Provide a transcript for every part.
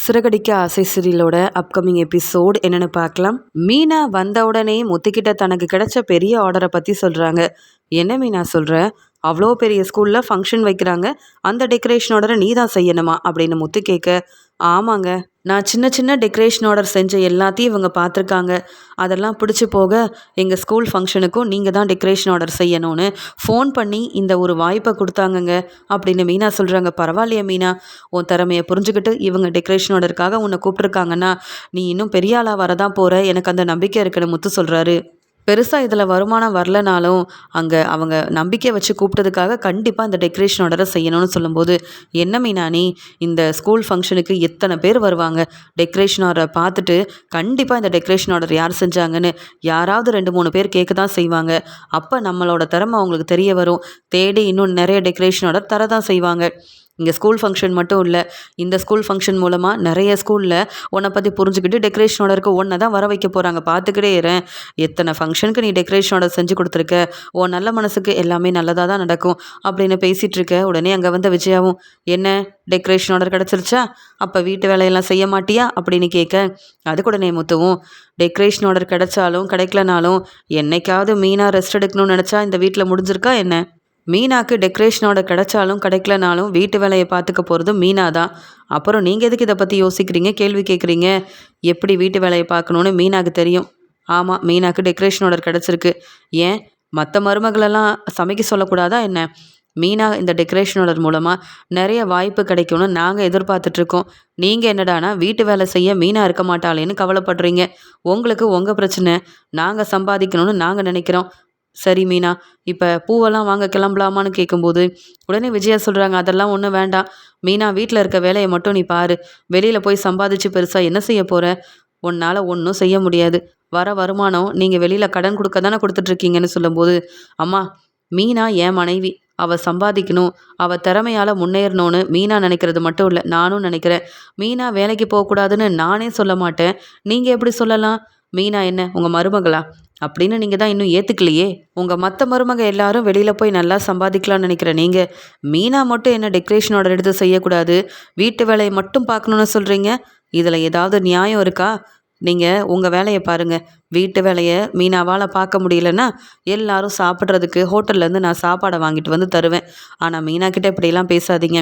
சிறகடிக்க ஆசை சீரியலோட upcoming episode என்னன்னு பார்க்கலாம். மீனா வந்த உடனே முத்துக்கிட்ட தனக்கு கிடைச்ச பெரிய ஆர்டரை பற்றி சொல்கிறாங்க. என்ன மீனா சொல்கிற? அவ்வளோ பெரிய ஸ்கூலில் ஃபங்க்ஷன் வைக்கிறாங்க, அந்த டெக்கரேஷன் ஆர்டரை நீ தான் செய்யணுமா அப்படின்னு முத்து கேட்க, ஆமாங்க, நான் சின்ன சின்ன டெக்கரேஷன் ஆர்டர் செஞ்ச எல்லாத்தையும் இவங்க பார்த்துருக்காங்க. அதெல்லாம் பிடிச்சி போக எங்கள் ஸ்கூல் ஃபங்க்ஷனுக்கும் நீங்கள் தான் டெக்கரேஷன் ஆர்டர் செய்யணும்னு ஃபோன் பண்ணி இந்த ஒரு வாய்ப்பை கொடுத்தாங்கங்க அப்படின்னு மீனா சொல்கிறாங்க. பரவாயில்லையா மீனா, உன் திறமையை புரிஞ்சுக்கிட்டு இவங்க டெக்கரேஷன் ஆர்டருக்காக உன்னை கூப்பிட்ருக்காங்கன்னா நீ இன்னும் பெரிய ஆளாக வரதான் போகிற, எனக்கு அந்த நம்பிக்கை இருக்குன்னு முத்து சொல்கிறாரு. பெருசாக இதில் வருமானம் வரலனாலும் அங்கே அவங்க நம்பிக்கை வச்சு கூப்பிட்டதுக்காக கண்டிப்பாக இந்த டெக்கரேஷன் ஆர்டரை செய்யணும்னு சொல்லும்போது, என்ன மீனா நீ, இந்த ஸ்கூல் ஃபங்க்ஷனுக்கு எத்தனை பேர் வருவாங்க, டெக்கரேஷன் ஆர்டரை பார்த்துட்டு கண்டிப்பாக இந்த டெக்கரேஷன் ஆர்டர் யார் செஞ்சாங்கன்னு யாராவது 2-3 பேர் கேட்க தான் செய்வாங்க. அப்போ நம்மளோட திறமை அவங்களுக்கு தெரிய வரும். தேடி இன்னும் நிறைய டெக்கரேஷன் ஆர்டர் தர தான் செய்வாங்க. இங்கே ஸ்கூல் ஃபங்க்ஷன் மட்டும் இல்லை, இந்த ஸ்கூல் ஃபங்க்ஷன் மூலமாக நிறைய ஸ்கூலில் உன்னை பற்றி புரிஞ்சுக்கிட்டு டெக்கரேஷன் ஆர்டருக்கு ஒன்றை தான் வர வைக்க போகிறாங்க. பார்த்துக்கிட்டே இருறேன். எத்தனை ஃபங்க்ஷனுக்கு நீ டெக்கரேஷன் ஆர்டர் செஞ்சு கொடுத்துருக்க, உன் நல்ல மனசுக்கு எல்லாமே நல்லதாக தான் நடக்கும் அப்படின்னு பேசிகிட்டு இருக்க. உடனே அங்கே வந்த விஜயாவும், என்ன டெக்கரேஷன் ஆர்டர் கிடச்சிருச்சா, அப்போ வீட்டு வேலையெல்லாம் செய்ய மாட்டியா அப்படின்னு கேட்க, அதுக்கு உடனே முத்துவும், டெக்கரேஷன் ஆர்டர் கிடைச்சாலும் கிடைக்கலனாலும் என்னைக்காவது மீனா ரெஸ்ட் எடுக்கணும்னு நினச்சா இந்த வீட்டில் முடிஞ்சிருக்கா என்ன? மீனாக்கு டெக்கரேஷன் ஆர்டர் கிடைச்சாலும் கிடைக்கலனாலும் வீட்டு வேலையை பார்த்துக்க போகிறது மீனா தான். அப்புறம் நீங்கள் எதுக்கு இதை பற்றி யோசிக்கிறீங்க, கேள்வி கேட்குறீங்க? எப்படி வீட்டு வேலையை பார்க்கணுன்னு மீனாக்கு தெரியும். ஆமாம், மீனாக்கு டெக்கரேஷன் ஆர்டர் கிடச்சிருக்கு. ஏன் மற்ற மருமகளெல்லாம் சமைக்க சொல்லக்கூடாதா என்ன? மீனா இந்த டெக்கரேஷன் ஆர்டர் மூலமாக நிறைய வாய்ப்பு கிடைக்கும்னு நாங்கள் எதிர்பார்த்துட்ருக்கோம். நீங்கள் என்னடானா வீட்டு வேலை செய்ய மீனா இருக்க மாட்டாளேன்னு கவலைப்படுறீங்க. உங்களுக்கு உங்கள் பிரச்சனை, நாங்கள் சம்பாதிக்கணும்னு நாங்கள் நினைக்கிறோம். சரி மீனா, இப்போ பூவெல்லாம் வாங்க கிளம்பலாமான்னு கேட்கும்போது உடனே விஜயா சொல்கிறாங்க, அதெல்லாம் ஒன்றும் வேண்டாம் மீனா, வீட்டில் இருக்க வேலையை மட்டும் நீ பாரு. வெளியில் போய் சம்பாதிச்சு பெருசாக என்ன செய்ய போகிற? உன்னால் ஒன்றும் செய்ய முடியாது. வர வருமானம் நீங்கள் வெளியில் கடன் கொடுக்க தானே கொடுத்துட்ருக்கீங்கன்னு சொல்லும்போது, அம்மா, மீனா என் மனைவி, அவள் சம்பாதிக்கணும், அவள் திறமையால் முன்னேறணும்னு மீனா நினைக்கிறது மட்டும் இல்லை, நானும் நினைக்கிறேன். மீனா வேலைக்கு போகக்கூடாதுன்னு நானே சொல்ல மாட்டேன். நீங்கள் எப்படி சொல்லலாம்? மீனா என்ன உங்கள் மருமகளா அப்படின்னு நீங்கள் தான் இன்னும் ஏற்றுக்கலையே. உங்கள் மற்ற மருமக எல்லாரும் வெளியில் போய் நல்லா சம்பாதிக்கலாம்னு நினைக்கிற நீங்கள், மீனா மட்டும் என்ன டெக்கரேஷன் ஆர்டர் எடுத்து செய்யக்கூடாது, வீட்டு வேலையை மட்டும் பார்க்கணுன்னு சொல்கிறீங்க. இதில் ஏதாவது நியாயம் இருக்கா? நீங்கள் உங்கள் வேலையை பாருங்கள். வீட்டு வேலையை மீனாவால் பார்க்க முடியலன்னா எல்லாரும் சாப்பிட்றதுக்கு ஹோட்டல்லேருந்து நான் சாப்பாடை வாங்கிட்டு வந்து தருவேன். ஆனால் மீனாக்கிட்ட இப்படிலாம் பேசாதீங்க.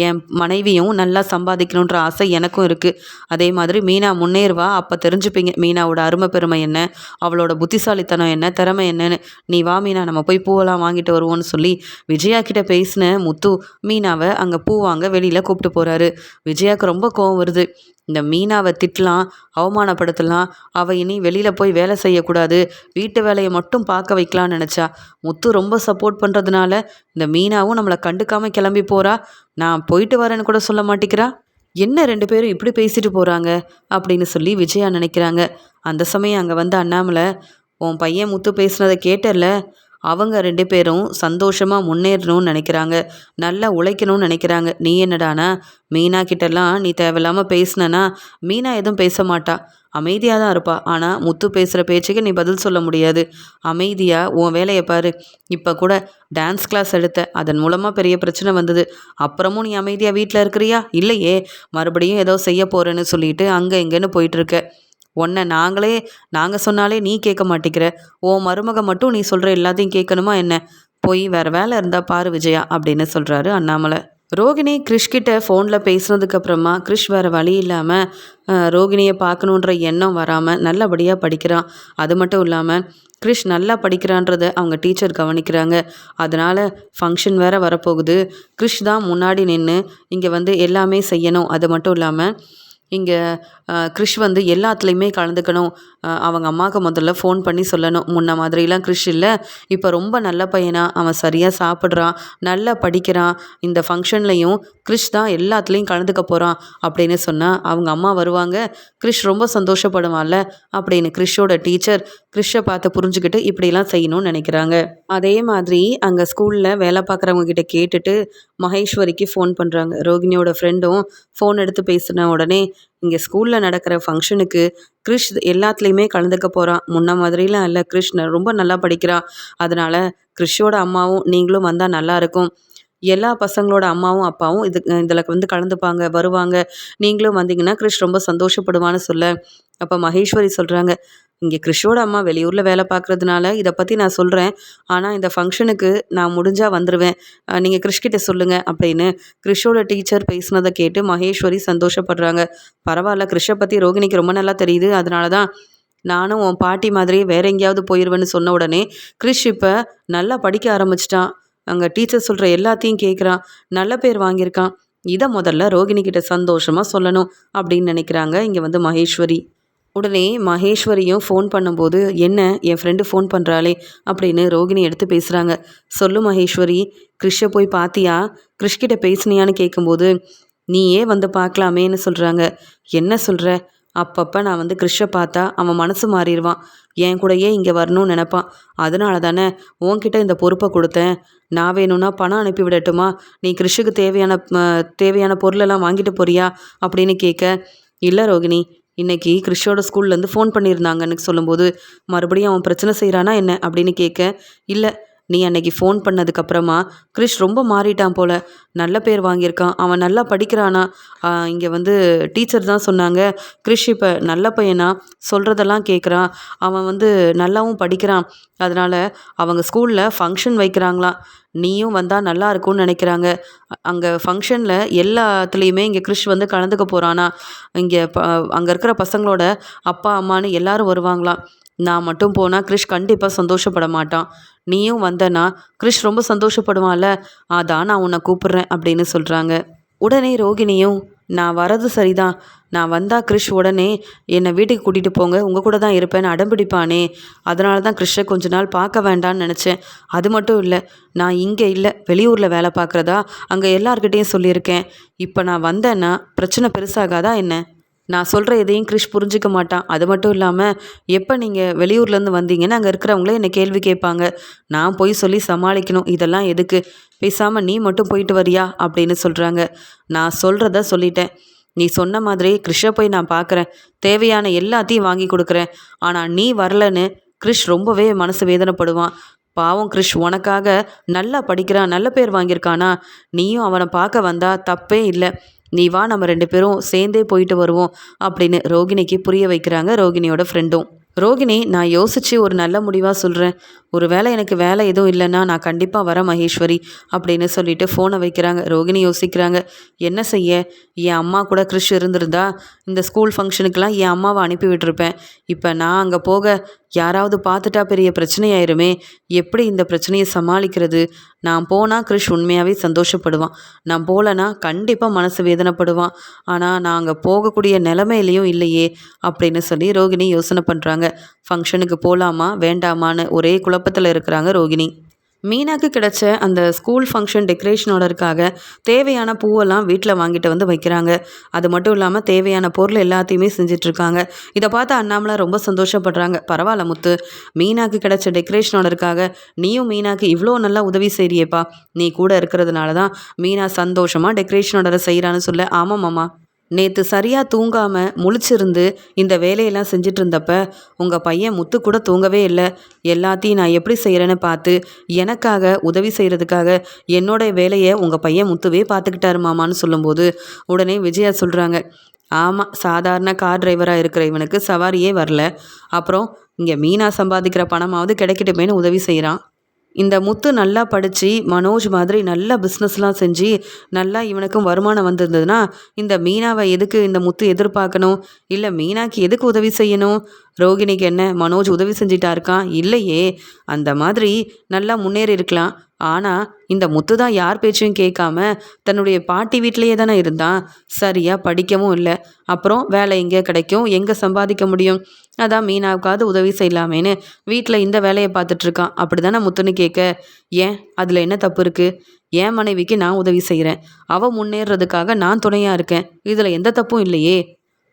என் மனைவியும் நல்லா சம்பாதிக்கணுன்ற ஆசை எனக்கும் இருக்குது. அதே மாதிரி மீனா முன்னேறுவா, அப்போ தெரிஞ்சுப்பீங்க மீனாவோட அருமை பெருமை என்ன, அவளோட புத்திசாலித்தனம் என்ன, திறமை என்னன்னு. நீ வா மீனா, நம்ம போய் பூவெல்லாம் வாங்கிட்டு வருவோன்னு சொல்லி விஜயா கிட்ட பேசின முத்து மீனாவை அங்கே பூ வாங்க வெளியில் கூப்பிட்டு போகிறாரு. விஜயாவுக்கு ரொம்ப கோவம் வருது. இந்த மீனாவை திட்டலாம், அவமானப்படுத்தலாம், அவள் இனி வெளியில் போய் வேலை செய்யக்கூடாது, வீட்டு வேலையை மட்டும் பார்க்க வைக்கலான்னு நினச்சா. முத்து ரொம்ப சப்போர்ட் பண்ணுறதுனால இந்த மீனாவும் நம்மளை கண்டுக்காமல் கிளம்பி போகிறா. நான் போயிட்டு வரேன்னு கூட சொல்ல மாட்டேங்கிறா. என்ன 2 பேரும் இப்படி பேசிட்டு போகிறாங்க அப்படின்னு சொல்லி விஜயா நினைக்கிறாங்க. அந்த சமயம் அங்கே வந்து அண்ணாமலை, உன் பையன் முத்து பேசுனதை கேட்டல, அவங்க 2 பேரும் சந்தோஷமாக முன்னேறணும்னு நினைக்கிறாங்க, நல்லா உழைக்கணும்னு நினைக்கிறாங்க. நீ என்னடானா மீனா கிட்டலாம் நீ தேவையில்லாமல் பேசினனா மீனா எதுவும் பேச மாட்டா, அமைதியாக தான் இருப்பா. ஆனால் முத்து பேசுகிற பேச்சுக்கு நீ பதில் சொல்ல முடியாது. அமைதியாக உன் வேலையை பாரு. இப்போ கூட டான்ஸ் கிளாஸ் எடுத்த, அதன் மூலமாக பெரிய பிரச்சனை வந்தது. அப்புறமும் நீ அமைதியாக வீட்டில் இருக்கிறியா? இல்லையே, மறுபடியும் ஏதோ செய்ய போகிறேன்னு சொல்லிட்டு அங்கே இங்கேன்னு போயிட்டுருக்க. உன்னை நாங்கள் சொன்னாலே நீ கேட்க மாட்டேங்கிற. உன் மருமக மட்டும் நீ சொல்கிற எல்லாத்தையும் கேட்கணுமா என்ன? போய் வேறு வேலை இருந்தால் பாரு விஜயா அப்படின்னு சொல்கிறாரு அண்ணாமலை. ரோகிணி கிறிஷ்கிட்ட ஃபோனில் பேசுனதுக்கப்புறமா கிறிஷ் வேறு வழி இல்லாமல் ரோகிணியை பார்க்கணுன்ற எண்ணம் வராமல் நல்லபடியாக படிக்கிறான். அது மட்டும் இல்லாமல் கிறிஷ் நல்லா படிக்கிறான்றத அவங்க டீச்சர் கவனிக்கிறாங்க. அதனால் ஃபங்க்ஷன் வேறு வரப்போகுது. கிறிஷ் தான் முன்னாடி நின்று இங்கே வந்து எல்லாமே செய்யணும். அது மட்டும் இல்லாமல் இங்கே கிறிஷ் வந்து எல்லாத்துலேயுமே கலந்துக்கணும். அவங்க அம்மாவுக்கு முதல்ல ஃபோன் பண்ணி சொல்லணும், முன்ன மாதிரிலாம் கிறிஷ் இல்லை, இப்போ ரொம்ப நல்ல பையனா, அவன் சரியாக சாப்பிட்றான், நல்லா படிக்கிறான், இந்த ஃபங்க்ஷன்லேயும் கிறிஷ் தான் எல்லாத்துலேயும் கலந்துக்க போகிறான் அப்படின்னு சொன்னால் அவங்க அம்மா வருவாங்க, கிறிஷ் ரொம்ப சந்தோஷப்படுவான்ல அப்படின்னு கிறிஷோட டீச்சர் கிறிஷை பார்த்து புரிஞ்சுக்கிட்டு இப்படிலாம் செய்யணும்னு நினைக்கிறாங்க. அதே மாதிரி அங்கே ஸ்கூலில் வேலை பார்க்குறவங்க கிட்ட கேட்டுட்டு மகேஸ்வரிக்கு ஃபோன் பண்ணுறாங்க. ரோகிணியோட ஃப்ரெண்டும் ஃபோன் எடுத்து பேசின உடனே, இங்கே ஸ்கூலில் நடக்கிற ஃபங்க்ஷனுக்கு கிறிஷ் எல்லாத்துலேயுமே கலந்துக்க போகிறான், முன்ன மாதிரிலாம் இல்லை, கிறிஷ் ரொம்ப நல்லா படிக்கிறான், அதனால் கிறிஷோட அம்மாவும் நீங்களும் வந்தால் நல்லாயிருக்கும், எல்லா பசங்களோட அம்மாவும், அப்பாவும் இதில வந்து கலந்துப்பாங்க, வருவாங்க. நீங்களும் வந்தீங்கன்னா கிறிஷ் ரொம்ப சந்தோஷப்படுவான்னு சொல்ல, அப்ப மகேஸ்வரி சொல்றாங்க, "இங்க கிறிஷோட அம்மா வெளியூர்ல வேலை பார்க்குறதுனால இத பத்தி நான் சொல்றேன். ஆனா இந்த ஃபங்ஷனுக்கு நான் முடிஞ்சா வந்துருவேன். நீங்க கிறிஷ் கிட்ட சொல்லுங்க" அப்படின்னு கிறிஷோட டீச்சர் பேசினத கேட்டு மகேஸ்வரி சந்தோஷப்படுறாங்க. பரவால்ல, கிறிஷ பத்தி ரோகிணிக்கு ரொம்ப நல்லா தெரியுது. அதனால தான் நானும் உன் பாட்டி மாதிரியே வேற எங்கேயாவது போயிருவேன்னு சொன்ன உடனே, கிறிஷ் இப்ப நல்லா படிக்க ஆரம்பிச்சுட்டான். அங்க டீச்சர் சொல்ற எல்லாத்தையும் கேட்குறான். நல்ல பேர் வாங்கியிருக்கான். இத முதல்ல ரோகிணி கிட்ட சந்தோஷமா சொல்லணும் அப்படின்னு நினைக்கிறாங்க இங்க வந்து மகேஸ்வரி. உடனே மகேஸ்வரியும் ஃபோன் பண்ணும்போது, "என்ன என் ஃப்ரெண்டு ஃபோன் பண்றாளே" அப்படின்னு ரோகிணி எடுத்து பேசுறாங்க. "சொல்லு மகேஸ்வரி, கிறிஷ போய் பார்த்தியா? கிறிஷ் கிட்ட பேசுனியான்னு?" கேட்கும்போது, "நீயே வந்து பார்க்கலாமேன்னு" சொல்றாங்க. "என்ன சொல்ற? அப்பப்ப நான் வந்து கிறிஷ பார்த்தா அவன் மனசு மாறிருவான். என் கூடயே இங்க வரணும்னு நெனப்பான். அதனால தானே உன்கிட்ட இந்த பொறுப்ப குடுத்தேன். நான் வேணும்னா பணம் அனுப்பி விடட்டுமா? நீ கிறிஷுக்கு தேவையான பொருளெல்லாம் வாங்கிட்டு போறியா?" அப்படின்னு கேட்க, "இல்ல ரோகிணி, இன்னைக்கு கிறிஷோட ஸ்கூல்லேருந்து ஃபோன் பண்ணியிருந்தாங்கன்னு" சொல்லும்போது, "மறுபடியும் அவன் பிரச்சனை செய்றானா என்ன?" அப்படின்னு கேட்க, "இல்ல, நீ அன்னைக்கு ஃபோன் பண்ணதுக்கப்புறமா கிறிஷ் ரொம்ப மாறிட்டான் போல. நல்ல பேர் வாங்கியிருக்கான். அவன் நல்லா படிக்கிறானா. இங்க வந்து டீச்சர் தான் சொன்னாங்க, கிறிஷ் இப்ப நல்ல பையனா, சொல்றதெல்லாம் கேட்குறான். அவன் வந்து நல்லாவும் படிக்கிறான். அதனால அவங்க ஸ்கூல்ல ஃபங்ஷன் வைக்கிறாங்களாம். நீயும் வந்தா நல்லா இருக்கும்னு நெனைக்கிறாங்க. அங்க ஃபங்ஷன்ல எல்லாத்துலயுமே இங்க கிறிஷ் வந்து கலந்துக்க போறானாம். இங்க அங்க இருக்கிற பசங்களோட அப்பா, அம்மான்னு எல்லாரும் வருவாங்களாம். நான் மட்டும் போனா கிறிஷ் கண்டிப்பா சந்தோஷப்பட மாட்டான். நீயும் வந்தன்னா கிறிஷ் ரொம்ப சந்தோஷப்படுவான்ல. அதான் நான் உன்னை கூப்பிடுறேன்" அப்படின்னு சொல்றாங்க. உடனே ரோகிணியும், "நான் வரது சரிதான். நான் வந்தா கிறிஷ் உடனே என்னை வீட்டுக்கு கூட்டிட்டு போங்க, உங்க கூட தான் இருப்பேன்னு அடம்பிடிப்பானே. அதனால தான் கிறிஷை கொஞ்ச நாள் பார்க்க வேண்டான்னு நினச்சேன். அது மட்டும் இல்லை, நான் இங்கே இல்லை, வெளியூரில் வேலை பார்க்குறதா அங்கே எல்லார்கிட்டேயும் சொல்லியிருக்கேன். இப்போ நான் வந்தேன்னா பிரச்சனை பெருசாகாதா என்ன? நான் சொல்கிற எதையும் கிறிஷ் புரிஞ்சிக்க மாட்டான். அது மட்டும் இல்லாமல், எப்போ நீங்கள் வெளியூர்லேருந்து வந்தீங்கன்னு அங்கே இருக்கிறவங்களே என்னை கேள்வி கேட்பாங்க. நான் போய் சொல்லி சமாளிக்கணும். இதெல்லாம் எதுக்கு? பேசாமல் நீ மட்டும் போயிட்டு வரியா?" அப்படின்னு சொல்கிறாங்க. "நான் சொல்கிறத சொல்லிட்டேன். நீ சொன்ன மாதிரி கிறிஷை போய் நான் பார்க்குறேன். தேவையான எல்லாத்தையும் வாங்கி கொடுக்குறேன். ஆனால் நீ வரலன்னு கிறிஷ் ரொம்பவே மனசு வேதனைப்படுவான். பாவம் கிறிஷ் உனக்காக நல்லா படிக்கிறான், நல்ல பேர் வாங்கியிருக்கானா. நீயும் அவனை பார்க்க வந்தா தப்பே இல்லை. நீ வா, நம்ம 2 பேரும் சேர்ந்தே போயிட்டு வருவோம்" அப்படின்னு ரோகிணிக்கு புரிய வைக்கிறாங்க ரோகிணியோட ஃப்ரெண்டும். ரோகிணி, "நான் யோசிச்சு ஒரு நல்ல முடிவாக சொல்கிறேன். ஒரு வேளை எனக்கு வேலை எதுவும் இல்லைன்னா நான் கண்டிப்பாக வரேன் மகேஸ்வரி" அப்படின்னு சொல்லிட்டு ஃபோனை வைக்கிறாங்க. ரோகிணி யோசிக்கிறாங்க, என்ன செய்ய? என் அம்மா கூட கிறிஷ் இருந்திருந்தா இந்த ஸ்கூல் ஃபங்க்ஷனுக்கெல்லாம் என் அம்மாவை அனுப்பி விட்டுருப்பேன். இப்போ நான் அங்கே போக யாராவது பார்த்துட்டா பெரிய பிரச்சனையாயிருமே. எப்படி இந்த பிரச்சனையை சமாளிக்கிறது? நான் போனால் கிறிஷ் உண்மையாகவே சந்தோஷப்படுவான். நான் போகலன்னா கண்டிப்பாக மனசு வேதனைப்படுவான். ஆனால் நான் அங்கே போகக்கூடிய நிலைமையிலையும் இல்லையே அப்படின்னு சொல்லி ரோகிணி யோசனை பண்ணுறாங்க. ஃபங்க்ஷனுக்கு போகலாமா வேண்டாமான்னு ஒரே குழப்பத்தில் இருக்கிறாங்க ரோகிணி. மீனாக்கு கிடைச்ச அந்த ஸ்கூல் ஃபங்க்ஷன் டெக்கரேஷன் ஆர்டருக்காக தேவையான பூவெல்லாம் வீட்டில் வாங்கிட்டு வந்து வைக்கிறாங்க. அது மட்டும் இல்லாமல் தேவையான பொருள் எல்லாத்தையுமே செஞ்சிட்ருக்காங்க. இதை பார்த்து அண்ணாமலை ரொம்ப சந்தோஷப்படுறாங்க. "பரவாயில்ல முத்து, மீனாக்கு கிடைச்ச டெக்கரேஷன் ஆர்டருக்காக நீயும் மீனாக்கு இவ்வளோ நல்லா உதவி செய்றியேப்பா. நீ கூட இருக்கிறதுனால தான் மீனா சந்தோஷமாக டெக்கரேஷன் ஆர்டரை செய்கிறான்னு" சொல்ல, "ஆமாம் மாமா, நேற்று சரியாக தூங்காமல் முழிச்சிருந்து இந்த வேலையெல்லாம் செஞ்சிட்டு இருந்தப்ப உங்கள் பையன் முத்து கூட தூங்கவே இல்லை. எல்லாத்தையும் நான் எப்படி செய்கிறேன்னு பார்த்து எனக்காக உதவி செய்கிறதுக்காக என்னோட வேலையை உங்கள் பையன் முத்துவே பார்த்துக்கிட்டாரு மாமான்னு" சொல்லும்போது உடனே விஜயா சொல்கிறாங்க, "ஆமாம், சாதாரண கார் டிரைவராக இருக்கிற இவனுக்கு சவாரியே வரல. அப்புறம் இங்கே மீனா சம்பாதிக்கிற பணமாவது கிடைக்கட்டுமேன்னு உதவி செய்கிறான். இந்த முத்து நல்லா படித்து மனோஜ் மாதிரி நல்லா பிஸ்னஸ்லாம் செஞ்சு நல்லா இவனுக்கும் வருமானம் வந்திருந்ததுன்னா இந்த மீனாவை எதுக்கு இந்த முத்து எதிர்பார்க்கணும்? இல்லை மீனாக்கு எதுக்கு உதவி செய்யணும்? ரோகிணிக்கு என்ன மனோஜ் உதவி செஞ்சிட்டா இருக்கான்? இல்லையே. அந்த மாதிரி நல்லா முன்னேறி இருக்கலாம். ஆனால் இந்த முத்து தான் யார் பேச்சையும் கேட்காம தன்னுடைய பாட்டி வீட்டிலேயே தானே இருந்தான். சரியாக படிக்கவும் இல்லை. அப்புறம் வேலை எங்கே கிடைக்கும்? எங்கே சம்பாதிக்க முடியும்? அதான் மீனாவுக்காவது உதவி செய்யலாமேன்னு வீட்டில் இந்த வேலையை பார்த்துட்ருக்கான். அப்படி தானே முத்துன்னு கேட்க, ஏன் அதில் என்ன தப்பு இருக்குது? என் மனைவிக்கு நான் உதவி செய்கிறேன். அவள் முன்னேறதுக்காக நான் துணையாக இருக்கேன். இதில் எந்த தப்பும் இல்லையே.